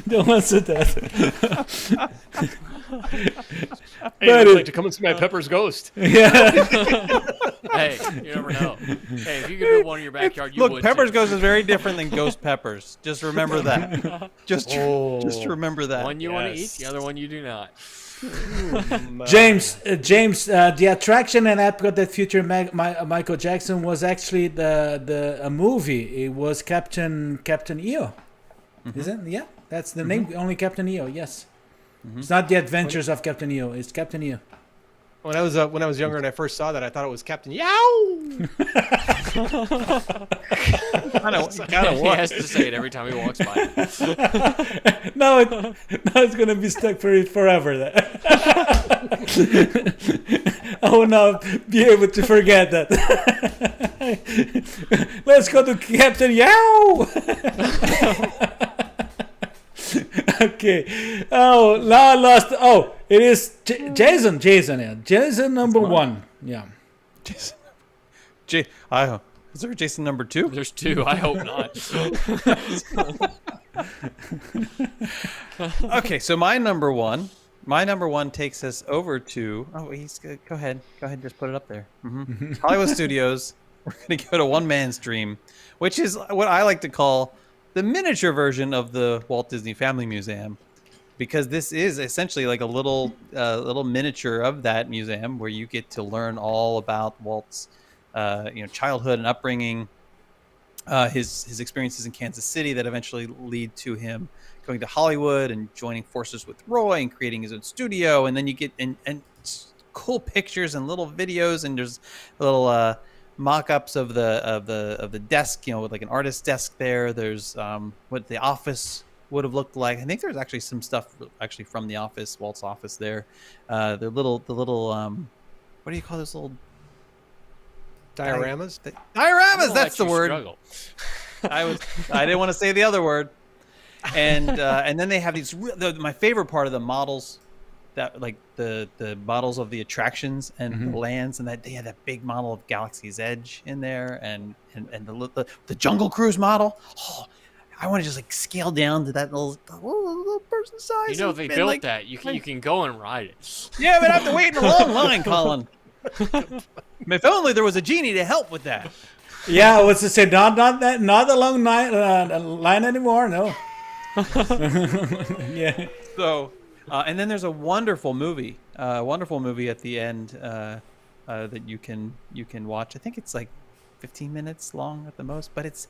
Don't answer that. Hey, I'd like to come and see my Pepper's Ghost. Yeah. Hey, you never know. Hey, if you could build one in your backyard, you would. Look, Pepper's Ghost is very different than Ghost Peppers. Just remember that. Just remember that. One you want to eat, the other one you do not. James, the attraction in Epcot that featured Michael Jackson was actually a movie. It was Captain EO. Mm-hmm. Is it? Yeah, that's the name. Only Captain EO. Yes. Mm-hmm. It's not the Adventures of Captain EO. It's Captain EO. When I was younger and I first saw that, I thought it was Captain Yow. He has to say it every time he walks by. No, it's gonna be stuck forever. I will not be able to forget that. Let's go to Captain Yow. Okay. Oh, now I lost. Oh, it is Jason. Yeah, Jason number one. Yeah. Jason. Is there a Jason number 2? There's 2. I hope not. Okay, so my number one takes us over to. Oh, go ahead. Just put it up there. Mm-hmm. Hollywood Studios. We're gonna go to One Man's Dream, which is what I like to call the miniature version of the Walt Disney Family Museum, because this is essentially like a little miniature of that museum where you get to learn all about Walt's childhood and upbringing, his experiences in Kansas City that eventually lead to him going to Hollywood and joining forces with Roy and creating his own studio. And then you get and cool pictures and little videos, and there's little mock-ups of the desk, with like an artist's desk there. There's what the office would have looked like. I think there's actually some stuff actually from the office, Walt's office there. The little what do you call those little Dioramas? Dioramas, that's the word. Struggle. I didn't want to say the other word. And then they have these my favorite part of the models, that like the models of the attractions and the lands, and that they had that big model of Galaxy's Edge in there, and the Jungle Cruise model. Oh, I want to just like scale down to that little person size. They built that. You can go and ride it. Yeah, but I have to wait in a long line, Collin. If only there was a genie to help with that. Yeah, what's to say? Not the long line anymore. No. Yeah. So, and then there's a wonderful movie at the end that you can watch. I think it's like 15 minutes long at the most, but it's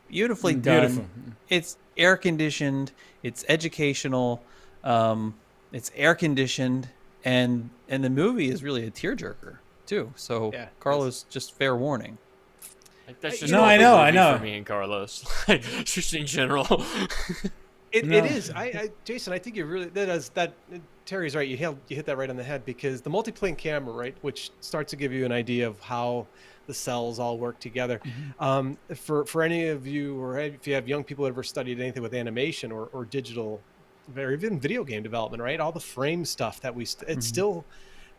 beautifully done. Beautiful. It's air conditioned. It's educational. It's air conditioned, and the movie is really a tearjerker too. So, yeah, Carlos, just fair warning. Like, that's just I know. For me and Carlos, like, just in general. It is. Jason, I think you really that. Terry's right. You hit that right on the head, because the multiplane camera, right, which starts to give you an idea of how the cells all work together. For any of you, or if you have young people that ever studied anything with animation or digital, or even video game development, right, all the frame stuff that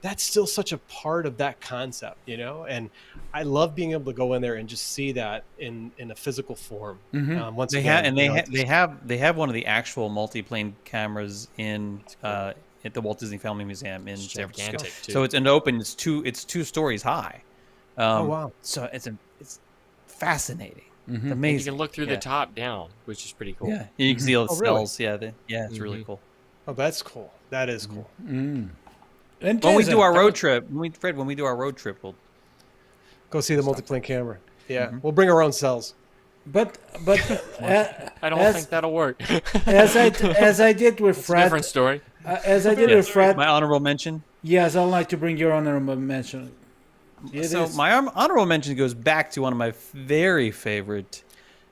that's still such a part of that concept, and I love being able to go in there and just see that in a physical form. Once they again, they have one of the actual multiplane cameras in at the Walt Disney Family Museum in San Francisco. Too. So it's an open. It's two stories high. Oh wow! So it's fascinating. It's amazing. And you can look through the top down, which is pretty cool. Yeah, you can see all the really? cells. It's really cool. Oh, that's cool. That is cool. And When we Jason, do our road trip, when we do our road trip, we'll Go see the multiplane camera. Yeah, we'll bring our own cells. But I don't think that'll work. as I did with Fred. Different story. As I did with Fred. My honorable mention. Yes, I'd like to bring your honorable mention. My honorable mention goes back to one of my very favorite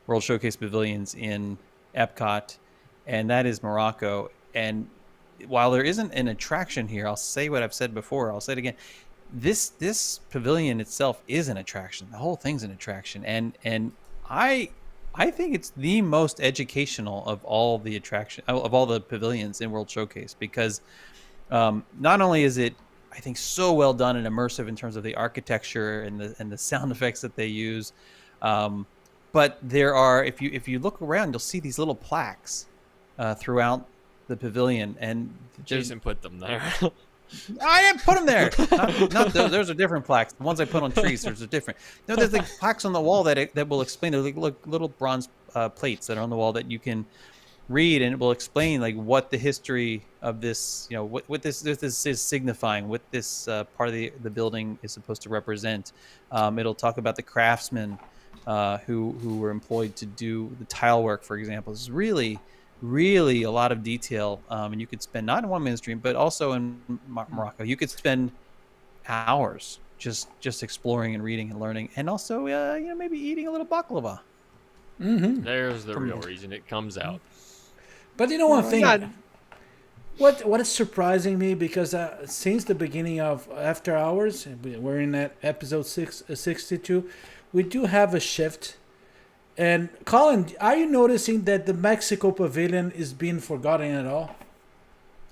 World Showcase pavilions in Epcot, and that is Morocco. And while there isn't an attraction here, I'll say what I've said before. I'll say it again. This pavilion itself is an attraction. The whole thing's an attraction, and I think it's the most educational of all the pavilions in World Showcase, because not only is it, I think, so well done and immersive in terms of the architecture and the sound effects that they use, but there are, if you look around, you'll see these little plaques throughout the pavilion, and Jason put them there. I didn't put them there. Not those. Those are different plaques. The ones I put on trees, those are different. No, there's like plaques on the wall that will explain. They're like little bronze plates that are on the wall that you can read, and it will explain like what the history of this, what this is signifying, what this part of the building is supposed to represent. It'll talk about the craftsmen who were employed to do the tile work, for example. It's really a lot of detail, and you could spend, not in one man's dream, but also in Morocco, you could spend hours just exploring and reading and learning, and also maybe eating a little baklava. There's the real reason it comes out. But you know one thing, what is surprising me, because since the beginning of After Hours, we're in episode 62, we do have a shift. And Collin, are you noticing that the Mexico pavilion is being forgotten at all?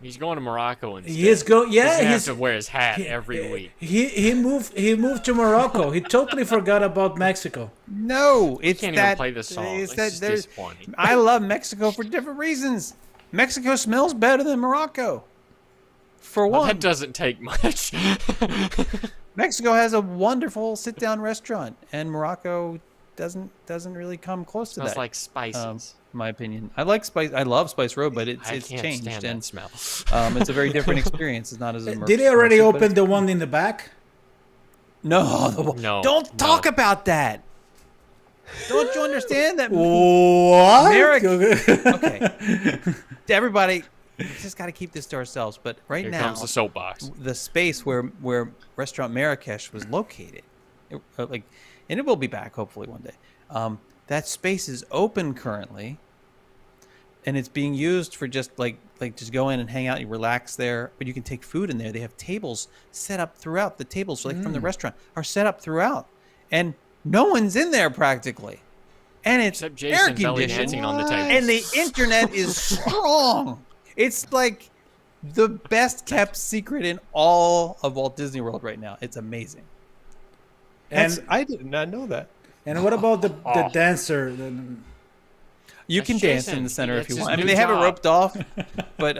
He's going to Morocco instead. He's has to wear his hat every week. He moved to Morocco. He totally forgot about Mexico. No, it's can't that. Even play the song. It's that there's. disappointing. I love Mexico for different reasons. Mexico smells better than Morocco. For one, that doesn't take much. Mexico has a wonderful sit-down restaurant, and Morocco doesn't really come close to that. Smells like spices. In my opinion, I love Spice Road, but it's can't changed, stand and that smell. It's a very different experience. It's not as immersive. Did they already open the one in the back? No, don't talk about that. Don't you understand that? What? Okay. Everybody, we just got to keep this to ourselves. But right Here now, comes the soapbox. The space where Restaurant Marrakesh was located like, and it will be back hopefully one day. That space is open currently, and it's being used for just like just go in and hang out, you relax there, but you can take food in there. They have tables set up throughout. The tables like from the restaurant are set up throughout, and no one's in there practically, and it's Except air Jason belly conditioned, dancing on the table. and the internet is strong. It's like the best kept secret in all of Walt Disney World right now. It's amazing. And I did not know that. and what about the dancer? You That's can dance Jason. in the center if That's you his want. I mean, new they have it job. roped off, but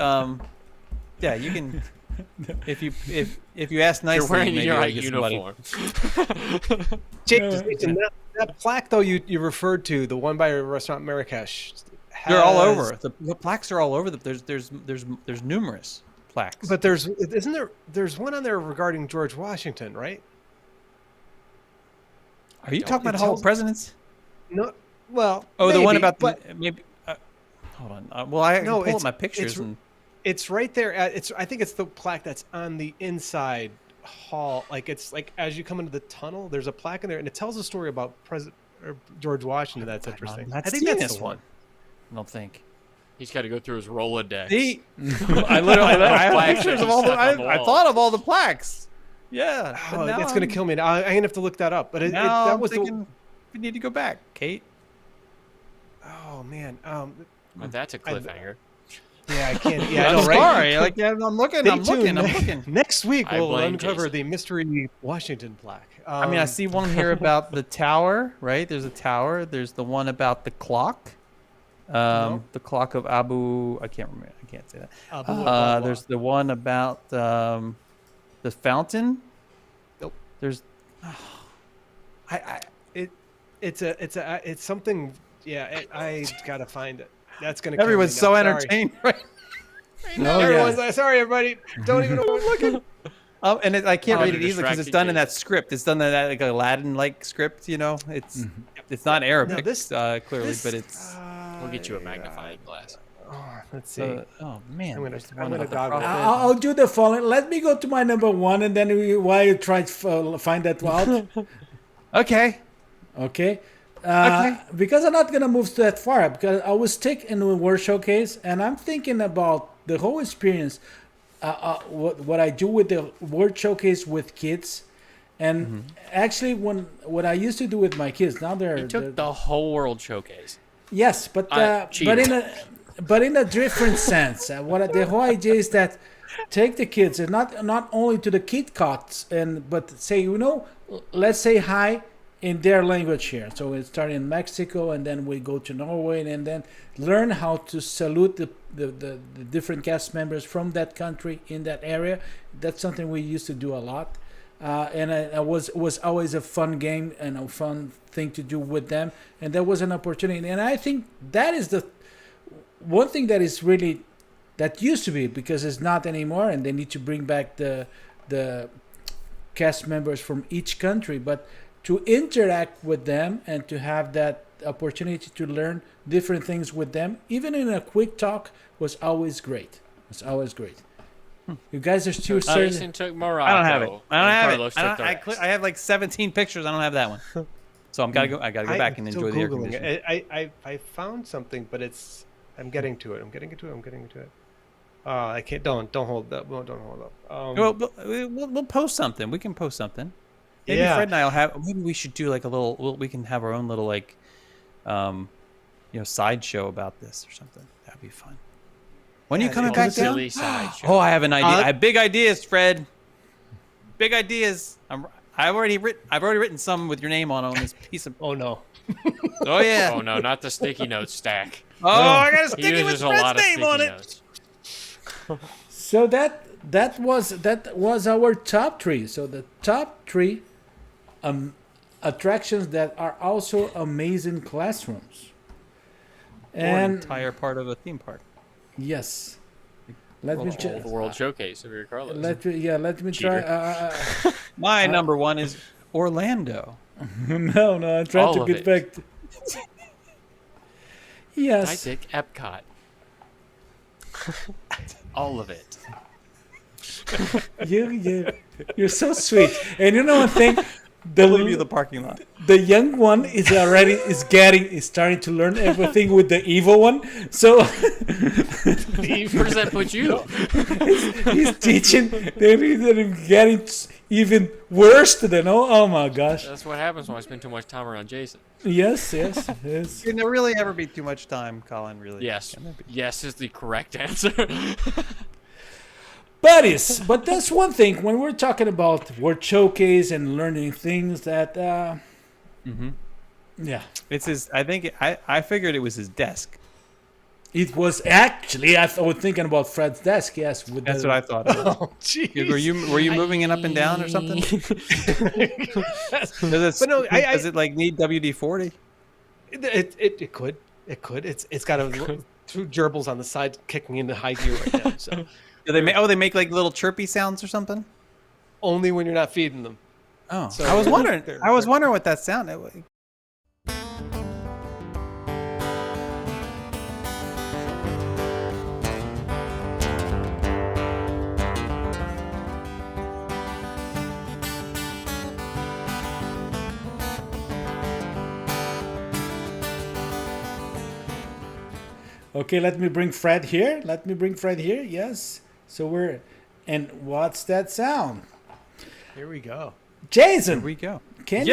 yeah, you can. If you ask nicely, You're wearing maybe your I'll right get somebody- uniform. Jason, that plaque though you referred to, the one by restaurant Marrakesh, They're all has- over. The plaques are all over. There's numerous plaques. But there's one on there regarding George Washington, right? are you talking it about the whole tells- presidents? No, well, Oh, the one maybe, about but maybe. Hold on. Well, I can No, pull up it's- my pictures it's- and. it's right there. I think it's the plaque that's on the inside hall. Like it's like as you come into the tunnel, there's a plaque in there, and it tells a story about George Washington. That's interesting. I've I think seen that's this the one. I don't think. He's got to go through his Rolodex. See, I literally I have Plaques pictures are of all the. stuck on the I wall. thought of all the plaques. Yeah, but Oh, now that's gonna kill me. I'm gonna have to look that up. But Now that I'm was thinking we need to go back, Kate. oh man. Well, that's a cliffhanger. Yeah, I can't. Yeah, I I'm know, right? sorry. Like, yeah, I'm looking. Stay I'm looking. tuned. I'm looking. Next week I we'll blame uncover Jason. the mystery Washington plaque. I mean, I see one here about the tower, right? There's a tower. There's the one about the clock. The clock of Abu. I can't remember. I can't say that. Abu Abdullah. There's the one about the fountain. Nope. There's. It's something. Yeah, I gotta find it. That's gonna. Everyone's so kill me now. entertained, right? Oh, Everyone's yeah. like, sorry, everybody. Don't even know what I'm looking. And I can't Oh, read you're it easily because it's distracted, done in Kate. that script. It's done in that like Aladdin-like script. You know, it's not Arabic, this- clearly, This- but it's. We'll get you a magnifying glass. Let's see. Oh man, I'm gonna- there's the I'm one gonna about the doggle it. prophet. I'll do the following. Let me go to my number one, and then while you try to find that out. Okay. Okay. Because I'm not gonna move that far, because I was stick in the World Showcase, and I'm thinking about the whole experience. What I do with the World Showcase with kids, and actually what I used to do with my kids. Now He took the whole World Showcase. yes, but in a different sense. What the whole idea is that take the kids, and not only to the Kit Kats, but say let's say hi in their language here. So we start in Mexico, and then we go to Norway, and then learn how to salute the different cast members from that country in that area. That's something we used to do a lot, and it was always a fun game and a fun thing to do with them. And there was an opportunity, and I think that is the one thing that is really that used to be, because it's not anymore, and they need to bring back the cast members from each country, but to interact with them and to have that opportunity to learn different things with them, even in a quick talk, was always great. You guys are still Jason took Morocco. I don't have it. Carlos took the I rest. have like 17 pictures. I don't have that one. So I gotta go back and enjoy the air Googling conditioning. it. I found something, but I'm getting to it. I can't. Don't hold that. Don't hold up. Well, we'll post something. We can post something. Maybe Yeah. Fred and I'll have. Maybe we should do like a little. We can have our own little like, sideshow about this or something. That'd be fun. When are you coming back down? Silly sideshow. Oh, I have an idea. I have big ideas, Fred. Big ideas. I've already written some with your name on this piece of. Oh no. Oh yeah. Oh no, not the sticky note stack. Oh, I got a He sticky with uses a lot Fred's of name sticky on it. notes. So that was our top three. So the top three attractions that are also amazing classrooms. Or an And entire part of a theme park. yes, let me The World Showcase of your Carlos. let me Cheater. try. My number one is Orlando. No, I'm trying All to of get it. back. Yes. I take Epcot. All of it. You're so sweet. And you know one thing, The, leave you the parking lot. the young one is starting to learn everything with the evil one. So Where does that put you? he's teaching. They're getting even worse than oh my gosh. That's what happens when I spend too much time around Jason. Yes. Can there really ever be too much time, Colin? Really? Yes. Can there be? Yes is the correct answer. But that's one thing when we're talking about word showcase and learning things that yeah, It's his. I think I figured it was his desk. it was actually I was thinking about Fred's desk. Yes, That's what I thought. Oh, jeez. Were you moving it up and down or something? Does it like need WD-40? It could. It's got two gerbils on the side kicking into high gear right now. So Do they make like little chirpy sounds or something? only when you're not feeding them. Oh, So I was wondering. they're- I was wondering what that sounded like. Okay, let me bring Fred here. Yes. So and what's that sound? Here we go. Jason, Here we go. can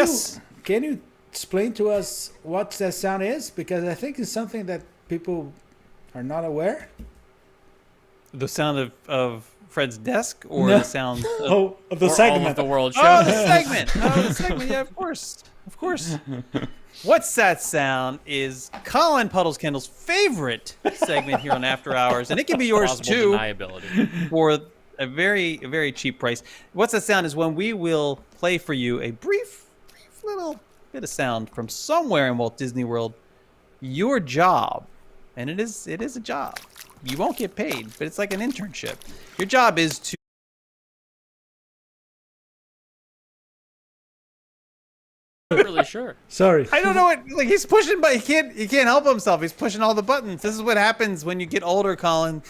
you explain to us what that sound is? Because I think it's something that people are not aware. The sound of Fred's desk, or No. the sound? Of, The Or all of segment. the world show. oh, the segment. The segment. Yeah, of course. What's that sound? Is Collin Puddles Kendall's favorite segment here on After Hours, and it can be yours Plausible too deniability. for a very cheap price. What's that sound? Is when we will play for you a brief little bit of sound from somewhere in Walt Disney World. Your job, and it is a job. You won't get paid, but it's like an internship. Your job is to I'm not really sure. Sorry. I don't know what like he's pushing, but he can't help himself. He's pushing all the buttons. This is what happens when you get older, Colin.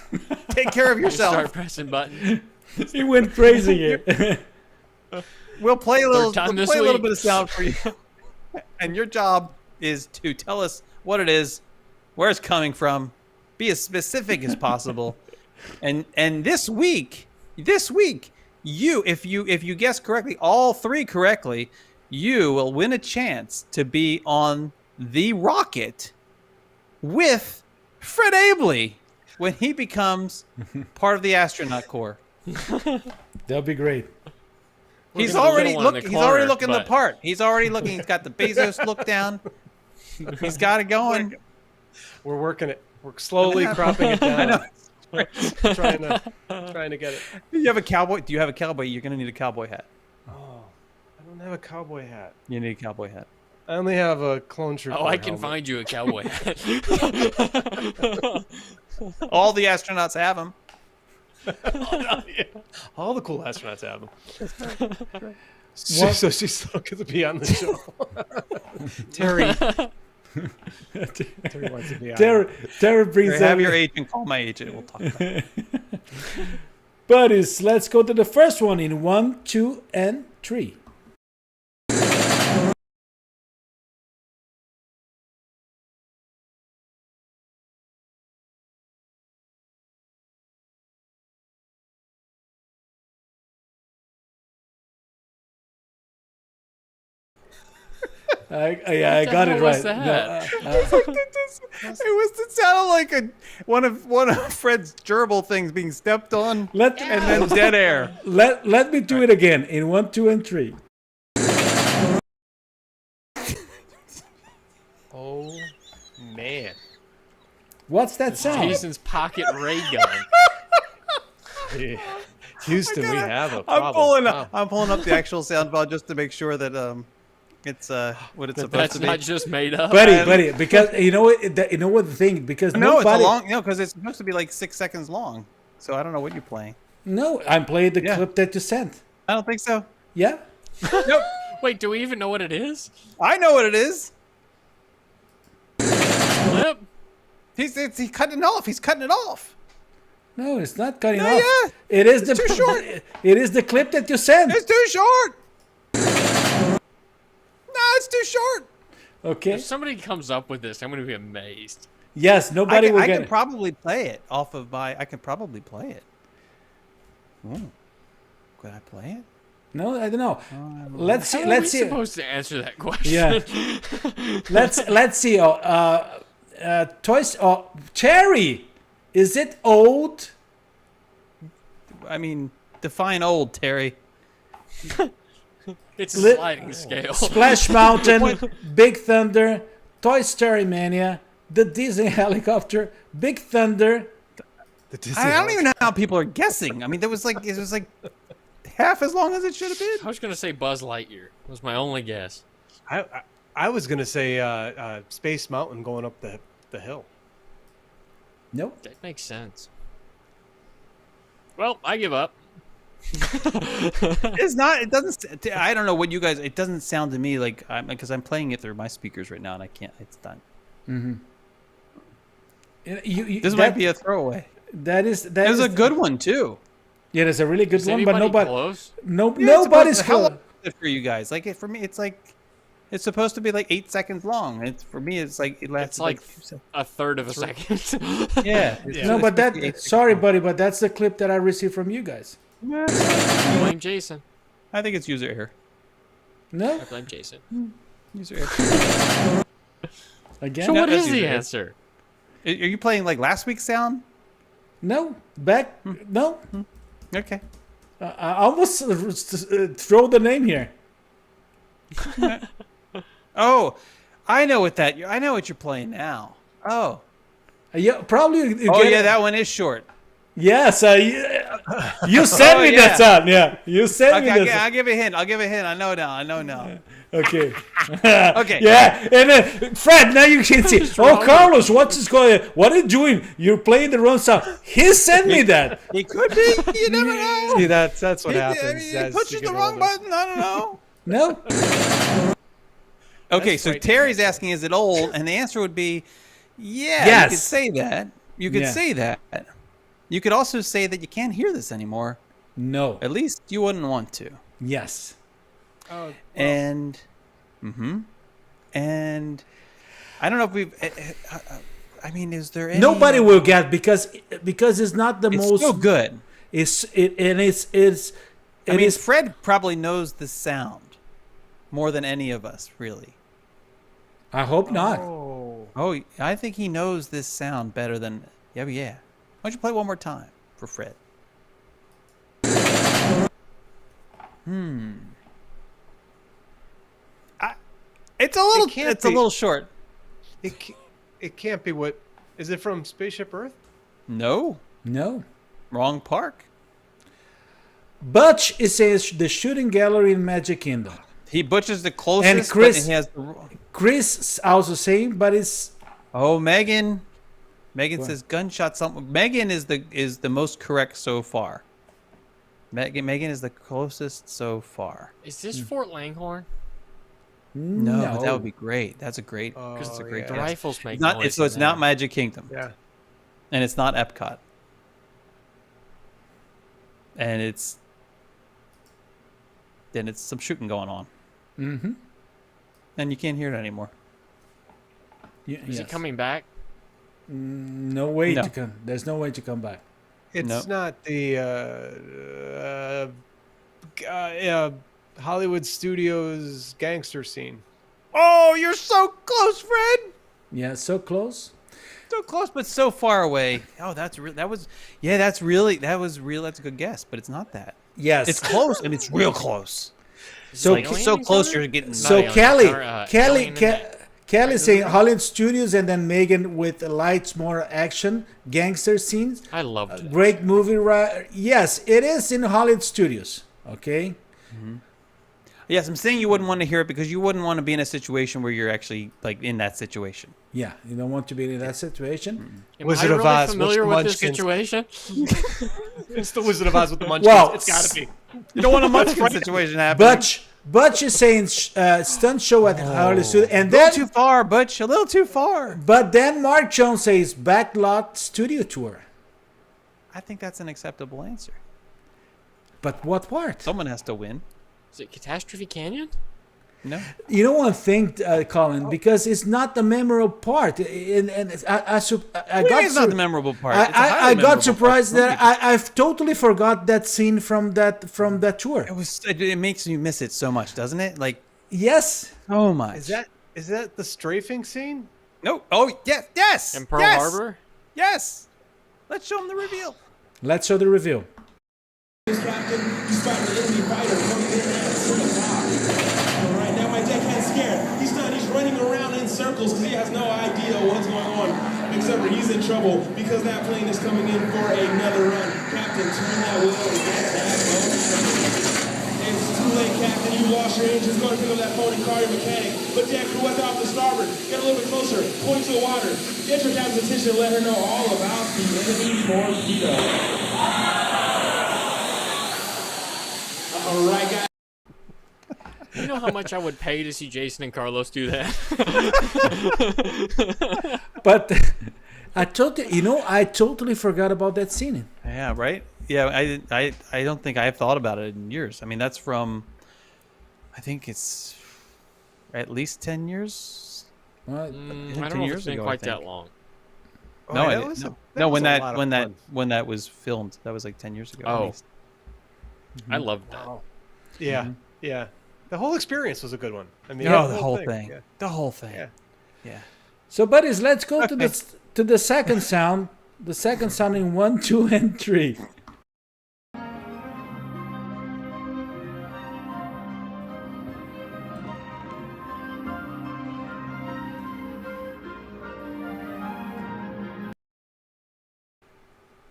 Take care of Just start yourself. pressing buttons. He went crazy here. We'll play a little Third time we'll this play a little week. bit of sound for you. And your job is to tell us what it is, where it's coming from, be as specific as possible. And this week, you if you guess correctly, all three correctly, you will win a chance to be on the rocket with Fred Abley when he becomes part of the astronaut corps. That'll be great. He's Looking a already little one in the he's already corner, looking the but- part. He's already looking. He's got the Bezos look down. He's got it going. We're working it. We're slowly cropping it down. I know. trying to get it. You have a cowboy. Do you have a cowboy? You're gonna need a cowboy hat. Oh, I don't have a cowboy hat. You need a cowboy hat. I only have a clone trooper. Oh, I can helmet. find you a cowboy hat. All the astronauts have them. All the cool astronauts have them. So she's still going to be on the show. Terry. Terry wants to be on. Terry brings Have up your agent call my agent. We'll talk about it. buddies. Let's go to the first one in 1, 2, and 3. I got it hell right. was that? It was. It sounded like one of Fred's gerbil things being stepped on, Let and then dead air. let me do it again in 1, 2, and 3. Oh, man. What's that sound? Jason's pocket ray gun. Yeah. Houston, we have a I'm problem. pulling up the actual sound file just to make sure that it's what it's supposed That's to be. not just made up. buddy, because you know what the thing, because No, it's a nobody, long. No, because it's supposed to be like 6 seconds long. So I don't know what you're playing. no, I'm playing the Yeah. clip that you sent. I don't think so. Yeah. Nope. Wait, do we even know what it is? I know what it is. Clip? He's cutting it off. He's cutting it off. No, it's not cutting No, off. yeah. It is It's too short. It is the clip that you sent. It's too short. it's too short. Okay. If somebody comes up with this, I'm going to be amazed. Yes, nobody will I get can it. probably play it off of my. I can probably play it. Ooh. Could I play it? No, I don't know. Let's see. How are Let's we see. supposed to answer that question? Yeah. Let's see. Toys. Cherry. Is it old? I mean, define old, Terry. It's a Li- sliding scale. Splash Mountain, Big Thunder, Toy Story Mania, the Disney helicopter, Big Thunder. The Disney I don't even know how people are guessing. I mean, it was like half as long as it should have been. I was going to say Buzz Lightyear. That was my only guess. I was gonna say Space Mountain going up the hill. Nope. That makes sense. Well, I give up. It's not. It doesn't. I don't know what you guys. It doesn't sound to me like because I'm playing it through my speakers right now and I can't. It's done. Mm-hmm. This might be a throwaway. That is a good one too. Yeah, it's a really good Is one, but anybody nobody. close? Nobody's How long close. is it for you guys? Like for me, it's like it's supposed to be like 8 seconds long. It's for me. It's like it lasts It's like 2 seconds. a third of a second. Yeah. No, but sorry, buddy, but that's the clip that I received from you guys. Blame Jason. I think it's user error. No, I blame Jason. User error. again. So No, what that's is the user error. answer? Are you playing like last week's sound? No, back. No, Okay. I almost throw the name here. Oh, I know what you're playing now. Oh. Yeah, probably. Oh yeah, that one is short. Yes, you sent me that sound. Yeah, you sent me Okay, that. I'll give a hint. I know now. Okay. Okay. Yeah, and then Fred, now you can see. Oh, Carlos, what's going on? What are you doing? You're playing the wrong sound. He sent me that. It could be. You never know. See, that's what I happens. mean, as he pushes you the get wrong older. button. I don't know. No. Okay, so right. Terry's asking, is it old? And the answer would be, yeah. Yes. You could say that. You could Yeah. say that. You could also say that you can't hear this anymore. No. At least you wouldn't want to. Yes. Oh, well, And, and I don't know if we've. I mean, is there any? Nobody will get because it's not the It's most still good. I mean, Fred probably knows the sound more than any of us, really. I hope not. Oh, I think he knows this sound better than. Yeah. Why don't you play one more time for Fred? It's a little short. It can't be what. Is it from Spaceship Earth? No, No. wrong park. Butch is the shooting gallery in Magic Kingdom. Butch is the closest, And Chris- but he has the. Chris also saying, but it's Oh, Megan. Megan says gunshot. Megan is the most correct so far. Megan is the closest so far. Is this Fort Langhorne? No, but that would be great. That's a great. That's a great yeah. The guess. rifles make Not, noise. so it's in not there. Magic Kingdom, Yeah. and it's not Epcot, and it's some shooting going on, and you can't hear it anymore. Is it coming back? No way No. to come. There's no way to come back. It's Nope. not the Hollywood Studios gangster scene. Oh, you're so close, Fred. Yeah, so close. So close, but so far away. Oh, that's real. That was real. That's a good guess, but it's not that. Yes. It's close, and it's real close. So Like, so close you're getting. So alien, Kelly, alien in that. Kelly saying Hollywood Studios, and then Megan with lights, more action, gangster scenes. I loved it. Great movie. Yes, it is in Hollywood Studios. Okay. Yes, I'm saying you wouldn't want to hear it because you wouldn't want to be in a situation where you're actually like in that situation. Yeah, you don't want to be in that situation. Am Wizard I of really Oz, familiar what's with the this Munchkins? situation? It's the Wizard of Oz with the Munchkins. Well, It's gotta be. You don't want a Munchkin situation happening. Butch is saying stunt show at Hollywood Studios, and A little then too far, Butch. A little too far. but then Mark Jones says backlot studio tour. I think that's an acceptable answer. But what part? Someone has to win. Is it Catastrophe Canyon? No. You know one thing, Colin, because it's not the memorable part, and I It's not the memorable part. It's a highly I memorable got surprised part. that I've totally forgot that scene from that tour. It makes you miss it so much, doesn't it? Like Yes. so much. Is that the strafing scene? No. Oh yes. In Pearl yes! Harbor? Yes. Let's show him the reveal. Let's show the reveal. Captain, you spotted an enemy fighter coming in at 3 o'clock. All right, now my deckhand's scared. He's running around in circles because he has no idea what's going on, except for he's in trouble because that plane is coming in for another run. Captain, turn that wheel and get that phone. It's too late, Captain. You lost your engines. Go to pick up that phone and call your mechanic. But deck crew, what's off the starboard? Get a little bit closer. Point to the water. Get your captain's attention. Let her know all about the enemy torpedo. All right, guys. You know how much I would pay to see Jason and Carlos do that? But I totally forgot about that scene. Yeah. Right. Yeah. I don't think I've thought about it in years. I mean, that's from. I think it's at least 10 years. Well, I 10 don't know if years it's been ago, I quite think. that long. No, that I was didn't. a- No, was when a that lot of fun. when that was filmed, that was like 10 years ago. At Oh. least. I loved that. Yeah, yeah. The whole experience was a good one. I mean, Oh, the whole thing. Yeah. The whole thing. Yeah. Yeah. So, buddies, let's go to the second sound. The second sound in 1, 2, and 3.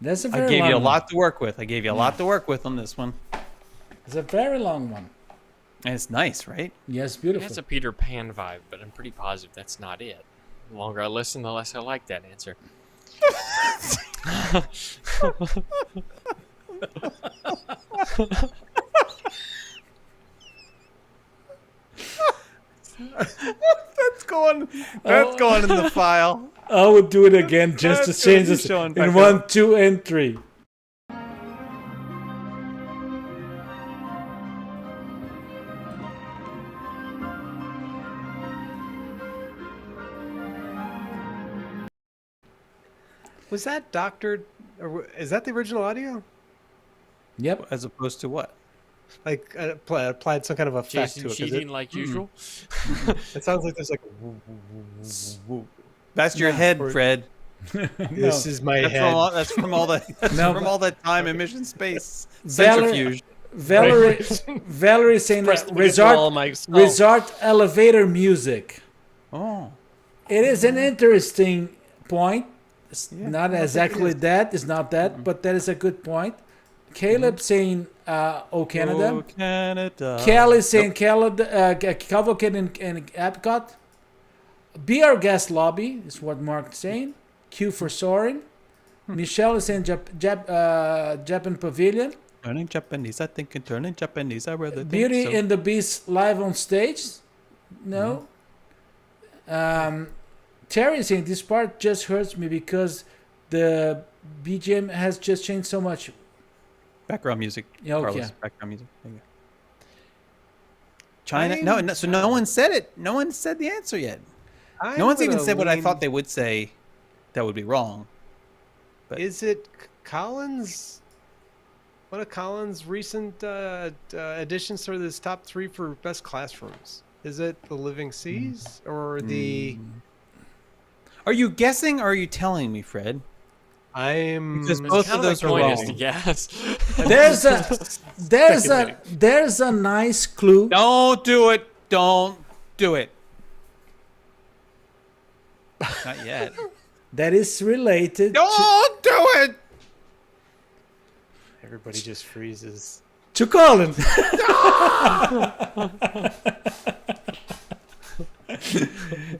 That's a I very gave long you a one. lot to work with. I gave you a lot to work with on this one. It's a very long one. And it's nice, right? Yes, It beautiful. has a Peter Pan vibe, but I'm pretty positive that's not it. The longer I listen, the less I like that answer. That's going in the file. I would do it again just to That's change good. this You're showing in back 1, up. 2, and 3. Was that doctored? Or is that the original audio? Yep. As opposed to what? Like applied some kind of effect Jason to it? 'Cause cheating like usual. it sounds like there's like. That's your No. head, Fred. This is my That's head. from all, that's from all the that's No, from but- all that time in mission space. Valerie- Centrifuge. Valerie saying Press that to get all my skull. resort elevator music. Oh. It is an interesting point. It's Yeah, not I think exactly it is. that. It's not that, but that is a good point. Caleb saying, "Oh Canada." Oh, Canada. Kelly saying, "Cavalcade and Epcot." Be our guest lobby is what Mark's saying. Q for Soaring. Michelle is saying Japan Pavilion. Turning Japanese, I think. Turning Japanese, I rather think Beauty so. and the Beast live on stage. No. Terry is saying this part just hurts me because the BGM has just changed so much. Background music. Yeah, okay. Carlos, background music. There you go. China. No, so no one said it. No one said the answer yet. No one's even said what I thought they would say. That would be wrong. But Is it Collins? One of Collins' recent additions to this top 3 for best classrooms. Is it The Living Seas or the? are you guessing or are you telling me, Fred? I'm. Because It's both kind of of those the are point wrong. is to guess. There's a nice clue. Don't do it. Don't do it. Not yet. That is related Don't do it. Everybody just freezes. to Colin.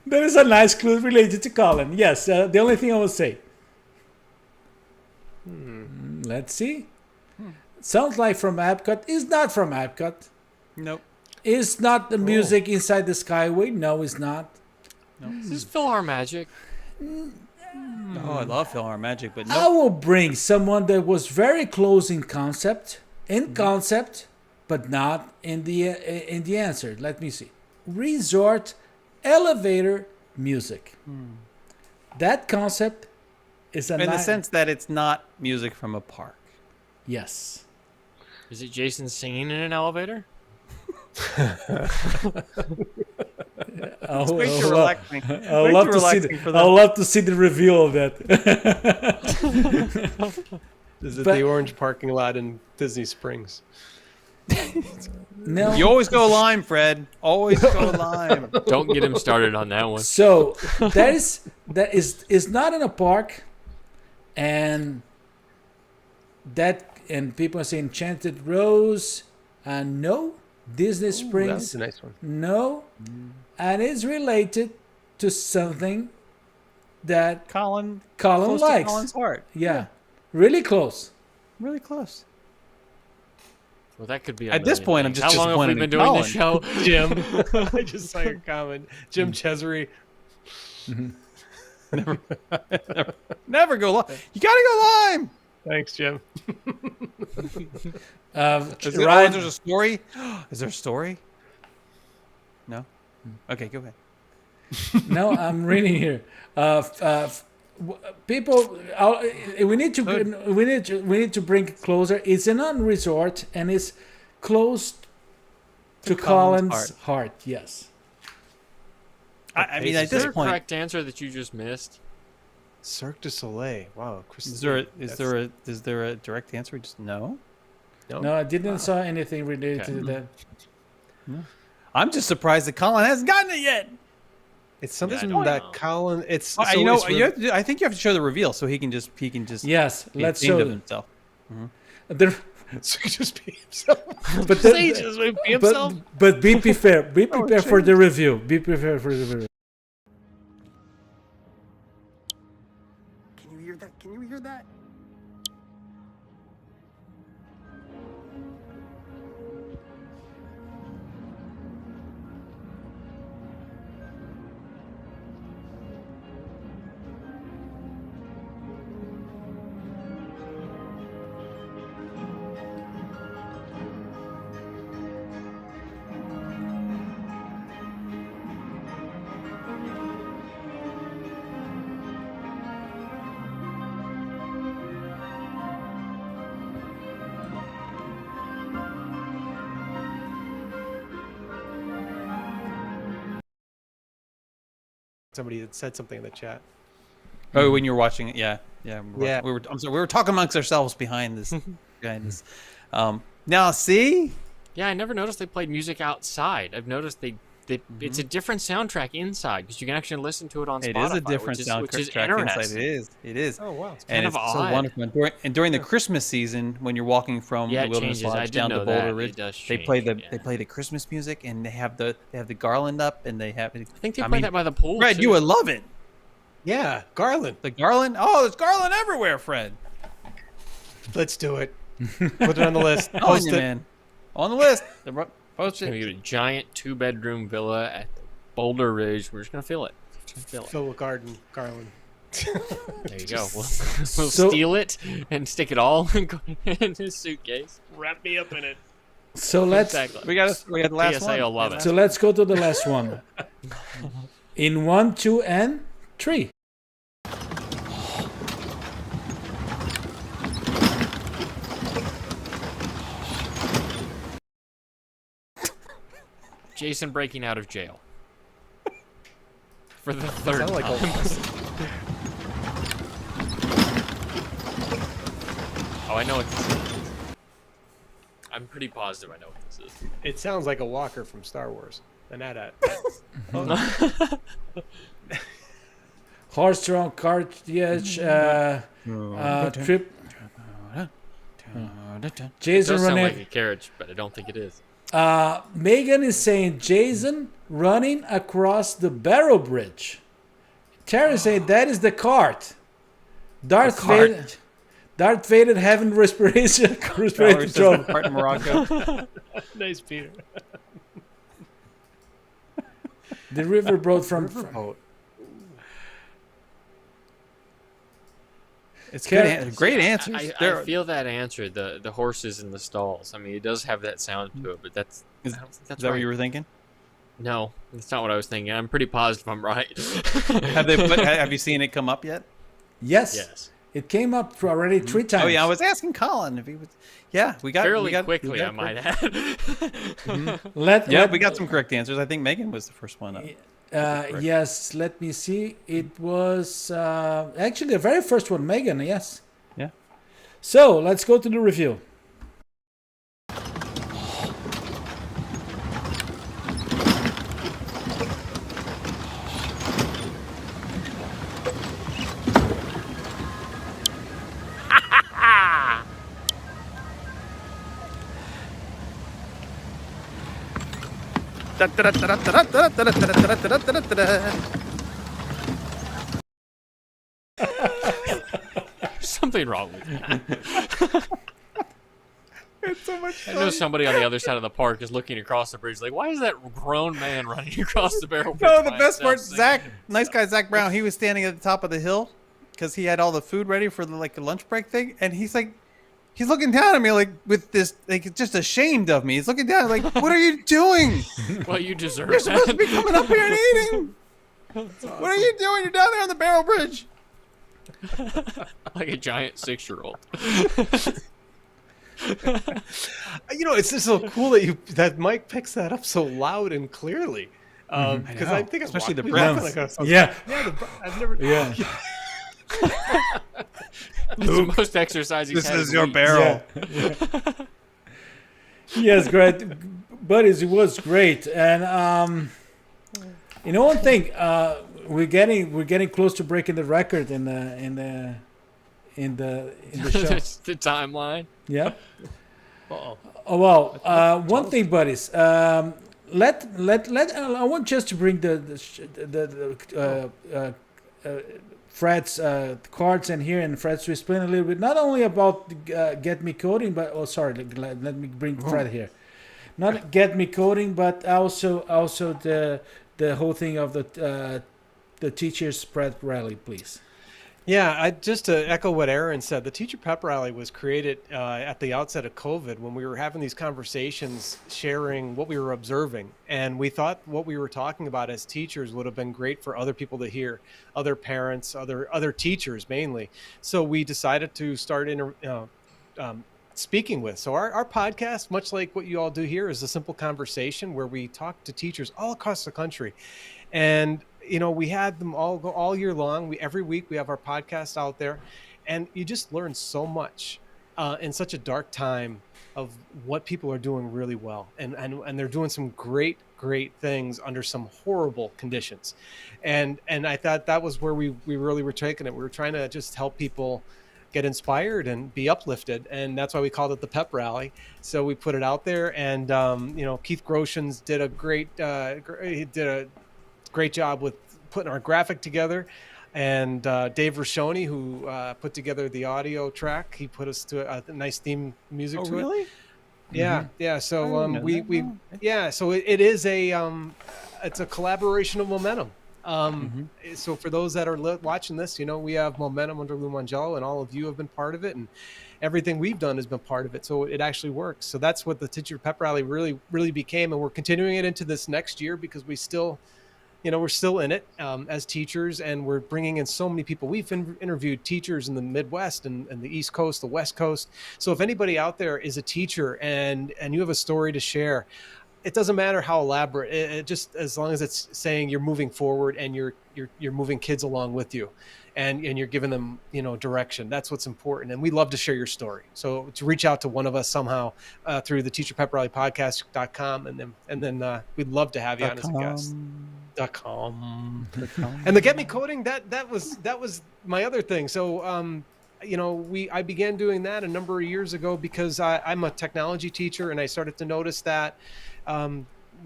There is a nice clue related to Colin. Yes, the only thing I will say. Let's see. Sounds like from Epcot. It's not from Epcot. Nope. It's not the music inside the Skyway. No, it's not. This is PhilharMagic. Oh, I love PhilharMagic, but I no. will bring someone that was very close in concept, but not in the answer. Let me see. resort elevator music. That concept is In the sense that it's not music from a park. Yes. Is it Jason singing in an elevator? Oh, Way too relaxing. I would love to see the reveal of that. Is it the orange parking lot in Disney Springs? No. You always go lime, Fred. Always go lime. Don't get him started on that one. So that is not in a park, and people are saying Enchanted Rose, and no, Disney Springs. That's a nice one. No, and it's related to something that Collin likes. To Collin's heart. Yeah, really close. Really close. Well, that could be. At this point, I'm just How long have we disappointed been in doing Collin. this show? Jim. I just saw your comment. Jim Chesery. Never go lime. You gotta go lime. Thanks, Jim. There's a story. Is there a story? No. Okay, go ahead. No, I'm reading here. People, we need to bring it closer. It's an resort, and it's close to Collin's heart. Yes. I mean, at Is this there a point, correct answer that you just missed? Cirque du Soleil. Wow. is there a direct answer? Just no. No, I didn't saw anything related to that. I'm just surprised that Collin hasn't gotten it yet. It's something I don't that know. Collin. It's I think you have to show the reveal so he can just Yes, be let's ashamed show of them. himself. So he just be himself. But but be prepared. Be prepared for the review. Be prepared for the review. Can you hear that? Can you hear that? Somebody had said something in the chat. Oh, when you're watching it, yeah. Yeah. I'm sorry, we were talking amongst ourselves behind this. Now, see, Yeah, I never noticed they played music outside. I've noticed it's a different soundtrack inside because you can actually listen to it on Spotify. it is a different which soundtrack is inside. interesting. It is. Oh wow. And kind it's of so odd. wonderful. And during the Christmas season, when you're walking from Yeah, the it Wilderness changes. I Lodge did down to know that. Boulder It Ridge, does they change, play yeah. the Christmas music, and they have the garland up, and they have. I think they play that by the pool. Fred, too. you would love it. Yeah, Garland. The garland. Oh, there's garland everywhere, Fred. Let's do it. Put it on the list. On Post you, it. man. On the list. Post It's gonna it. be a giant 2-bedroom villa at Boulder Ridge. We're just gonna fill it. Fill a garden, Garland. There you go. We'll steal it and stick it all in his suitcase. Wrap me up in it. So let's Exactly. We got the last PSA one. will love it. so let's go to the last one. In 1, 2, and 3. Jason breaking out of jail. For the third Sound like time. Oh, I know what this is. I'm pretty positive I know what this is. It sounds like a walker from Star Wars. An AT-AT. Horse-drawn cartridge. Trip. It Jason does sound running. like a carriage, but I don't think it is. Megan is saying Jason running across the barrel bridge. Terry saying that is the cart. Darth Vader having respiration trouble. Part in Morocco. Nice, Peter. The riverboat from. It's good. Great answers. I feel that answer. The horses in the stalls. I mean, it does have that sound to it, but that's. Is that what you were thinking? No, that's not what I was thinking. I'm pretty positive I'm right. Have you seen it come up yet? Yes. Yes. It came up for already 3 times. Oh yeah, I was asking Colin if he was. Yeah, we got Fairly we got, quickly, we got I might add. we got some correct answers. I think Megan was the first one up. Yes, let me see. It was actually the very first one, Megan, yes. Yeah. So let's go to the review. Something wrong with that. It's so much I know somebody on the other side of the park is looking across the bridge like, why is that grown man running across the barrel bridge? No, the by best himself part, singing? nice guy Zach Brown, he was standing at the top of the hill because he had all the food ready for the lunch break thing, and he's looking down at me like with this, like just ashamed of me. He's looking down like, what are you doing? Well, you deserve You're supposed to that. be coming up here and eating. What are you doing? You're down there on the barrel bridge. Like a giant 6-year-old. It's just so cool that Mike picks that up so loud and clearly. Because I think Especially the we Browns. laugh at it. Yeah. I've never. Yeah. It's the most exercise he's This had is in your weeks. barrel. Yes, great, buddies. It was great, and one thing, we're getting close to breaking the record in the show. The timeline. Yeah. Uh-oh. Oh well. One thing, buddies. Let I want just to bring Fred's cards in here and Fred to explain a little bit, not only about Get Me Coding, but let me bring Fred here. Not Get Me Coding, but also the whole thing of the teachers pep rally, please. Yeah, just to echo what Aaron said, the Teacher Pep Rally was created at the outset of COVID when we were having these conversations, sharing what we were observing. And we thought what we were talking about as teachers would have been great for other people to hear, other parents, other teachers mainly. So we decided to start speaking with. So our podcast, much like what you all do here, is a simple conversation where we talk to teachers all across the country. And we had them all go all year long. Every week we have our podcast out there, and you just learn so much in such a dark time of what people are doing really well, and they're doing some great things under some horrible conditions, and I thought that was where we really were taking it. We were trying to just help people get inspired and be uplifted, and that's why we called it the Pep Rally. So we put it out there, and Keith Groshans did a great job with putting our graphic together, and Dave Rashoni, who put together the audio track, he put us to a nice theme music to really? it. Yeah, yeah. So so it is it's a collaboration of momentum. So for those that are watching this, we have momentum under Lou Mangello, and all of you have been part of it, and everything we've done has been part of it. So it actually works. So that's what the Teacher Pep Rally really became, and we're continuing it into this next year because we still. We're still in it as teachers, and we're bringing in so many people. We've interviewed teachers in the Midwest and the East Coast, the West Coast. So if anybody out there is a teacher and you have a story to share, it doesn't matter how elaborate. It just as long as it's saying you're moving forward and you're moving kids along with you, and you're giving them direction. That's what's important, and we love to share your story. So to reach out to one of us somehow through the teacherpeprallypodcast.com, and then we'd love to have you on as a guest. .com. And the Get Me Coding, that was my other thing. So I began doing that a number of years ago because I'm a technology teacher, and I started to notice that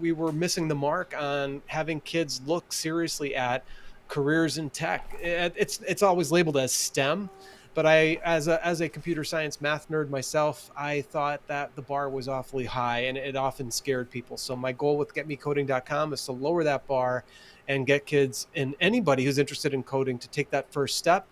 we were missing the mark on having kids look seriously at careers in tech. It's always labeled as STEM, but as a computer science math nerd myself, I thought that the bar was awfully high, and it often scared people. So my goal with getmecoding.com is to lower that bar and get kids and anybody who's interested in coding to take that first step.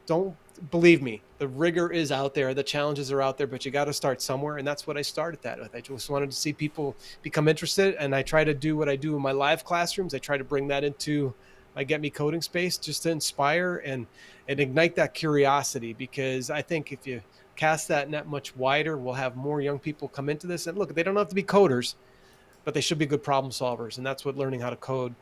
don't believe me. The rigor is out there. The challenges are out there, but you got to start somewhere. And that's what I started that with. I just wanted to see people become interested. And I try to do what I do in my live classrooms. I try to bring that into my Get Me Coding space just to inspire and ignite that curiosity, because I think if you cast that net much wider, we'll have more young people come into this. And look, they don't have to be coders, but they should be good problem solvers. And that's what learning how to code,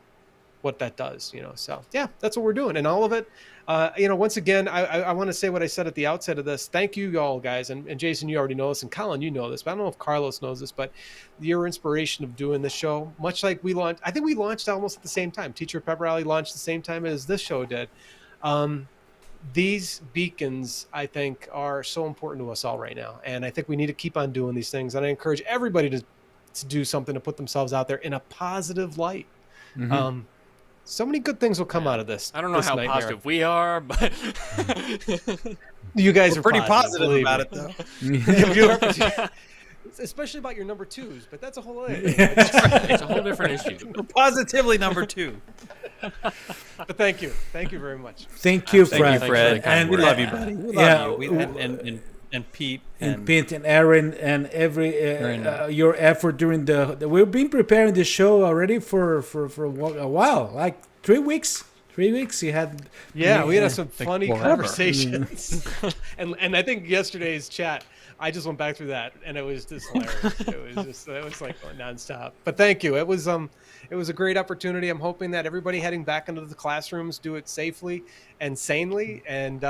what that does, so yeah, that's what we're doing. And all of it, once again, I want to say what I said at the outset of this. Thank you all guys. And Jason, you already know this, and Collin, you know this, but I don't know if Carlos knows this, but your inspiration of doing this show, much like I think we launched almost at the same time. Teacher Pep Rally launched the same time as this show did. These beacons, I think, are so important to us all right now. And I think we need to keep on doing these things. And I encourage everybody to do something to put themselves out there in a positive light. Mm-hmm. So many good things will come out of this. I don't know how positive we are, but you guys are pretty positive about it, though. Especially about your number twos, but that's a whole other thing. It's a whole different issue. We're positively number two. But thank you very much. Thank you, Fred. Thank you, Fred. And we love you, buddy. We love you. And Pete and Aaron and your effort during we've been preparing the show already for a while, like 3 weeks. 3 weeks. You had we had some funny conversations, and I think yesterday's chat, I just went back through that, and it was just hilarious. it was like nonstop. But thank you. It was a great opportunity. I'm hoping that everybody heading back into the classrooms do it safely and sanely, and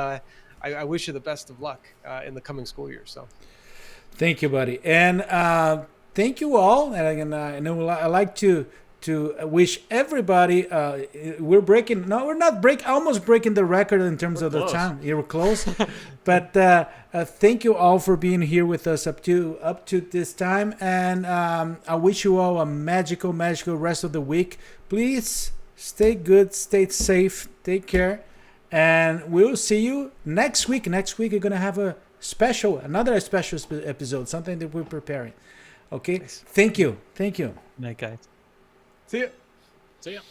I wish you the best of luck in the coming school year. So, thank you, buddy, and thank you all. And I know I like to wish everybody. We're almost breaking the record in terms of the time. We're close, but thank you all for being here with us up to this time. And I wish you all a magical rest of the week. Please stay good, stay safe, take care. And we'll see you next week. Next week, we're going to have another special episode, something that we're preparing. Okay? Nice. Thank you. Good night, guys. See ya.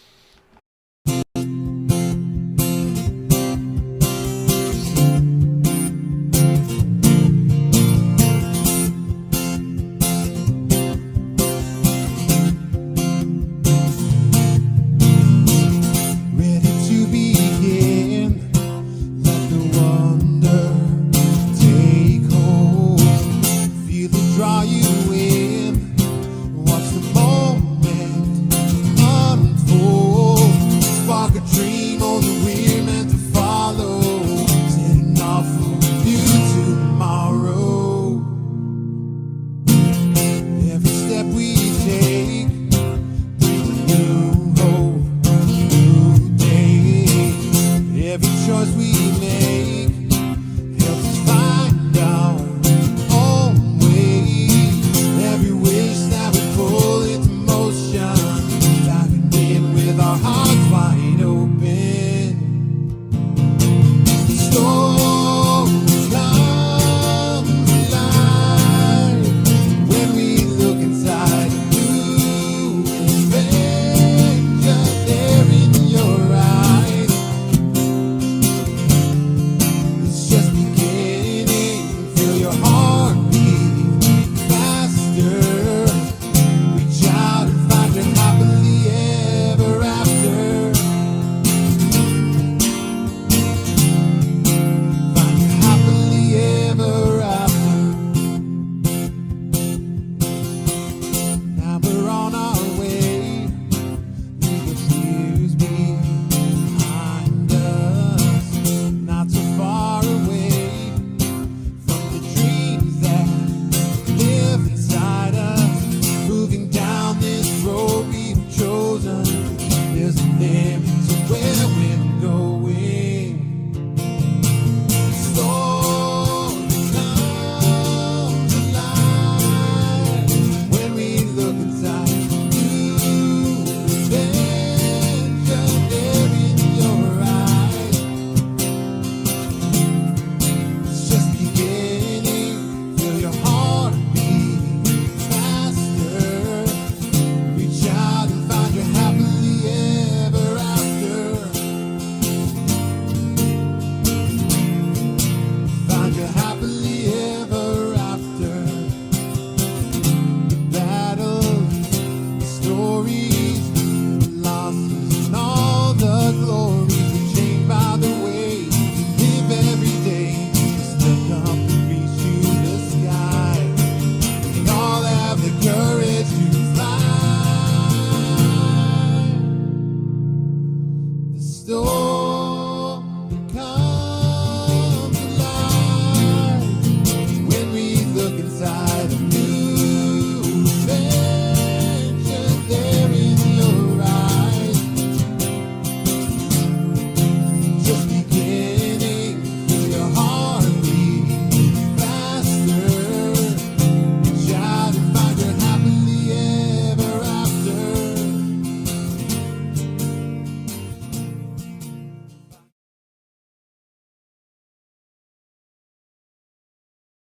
Story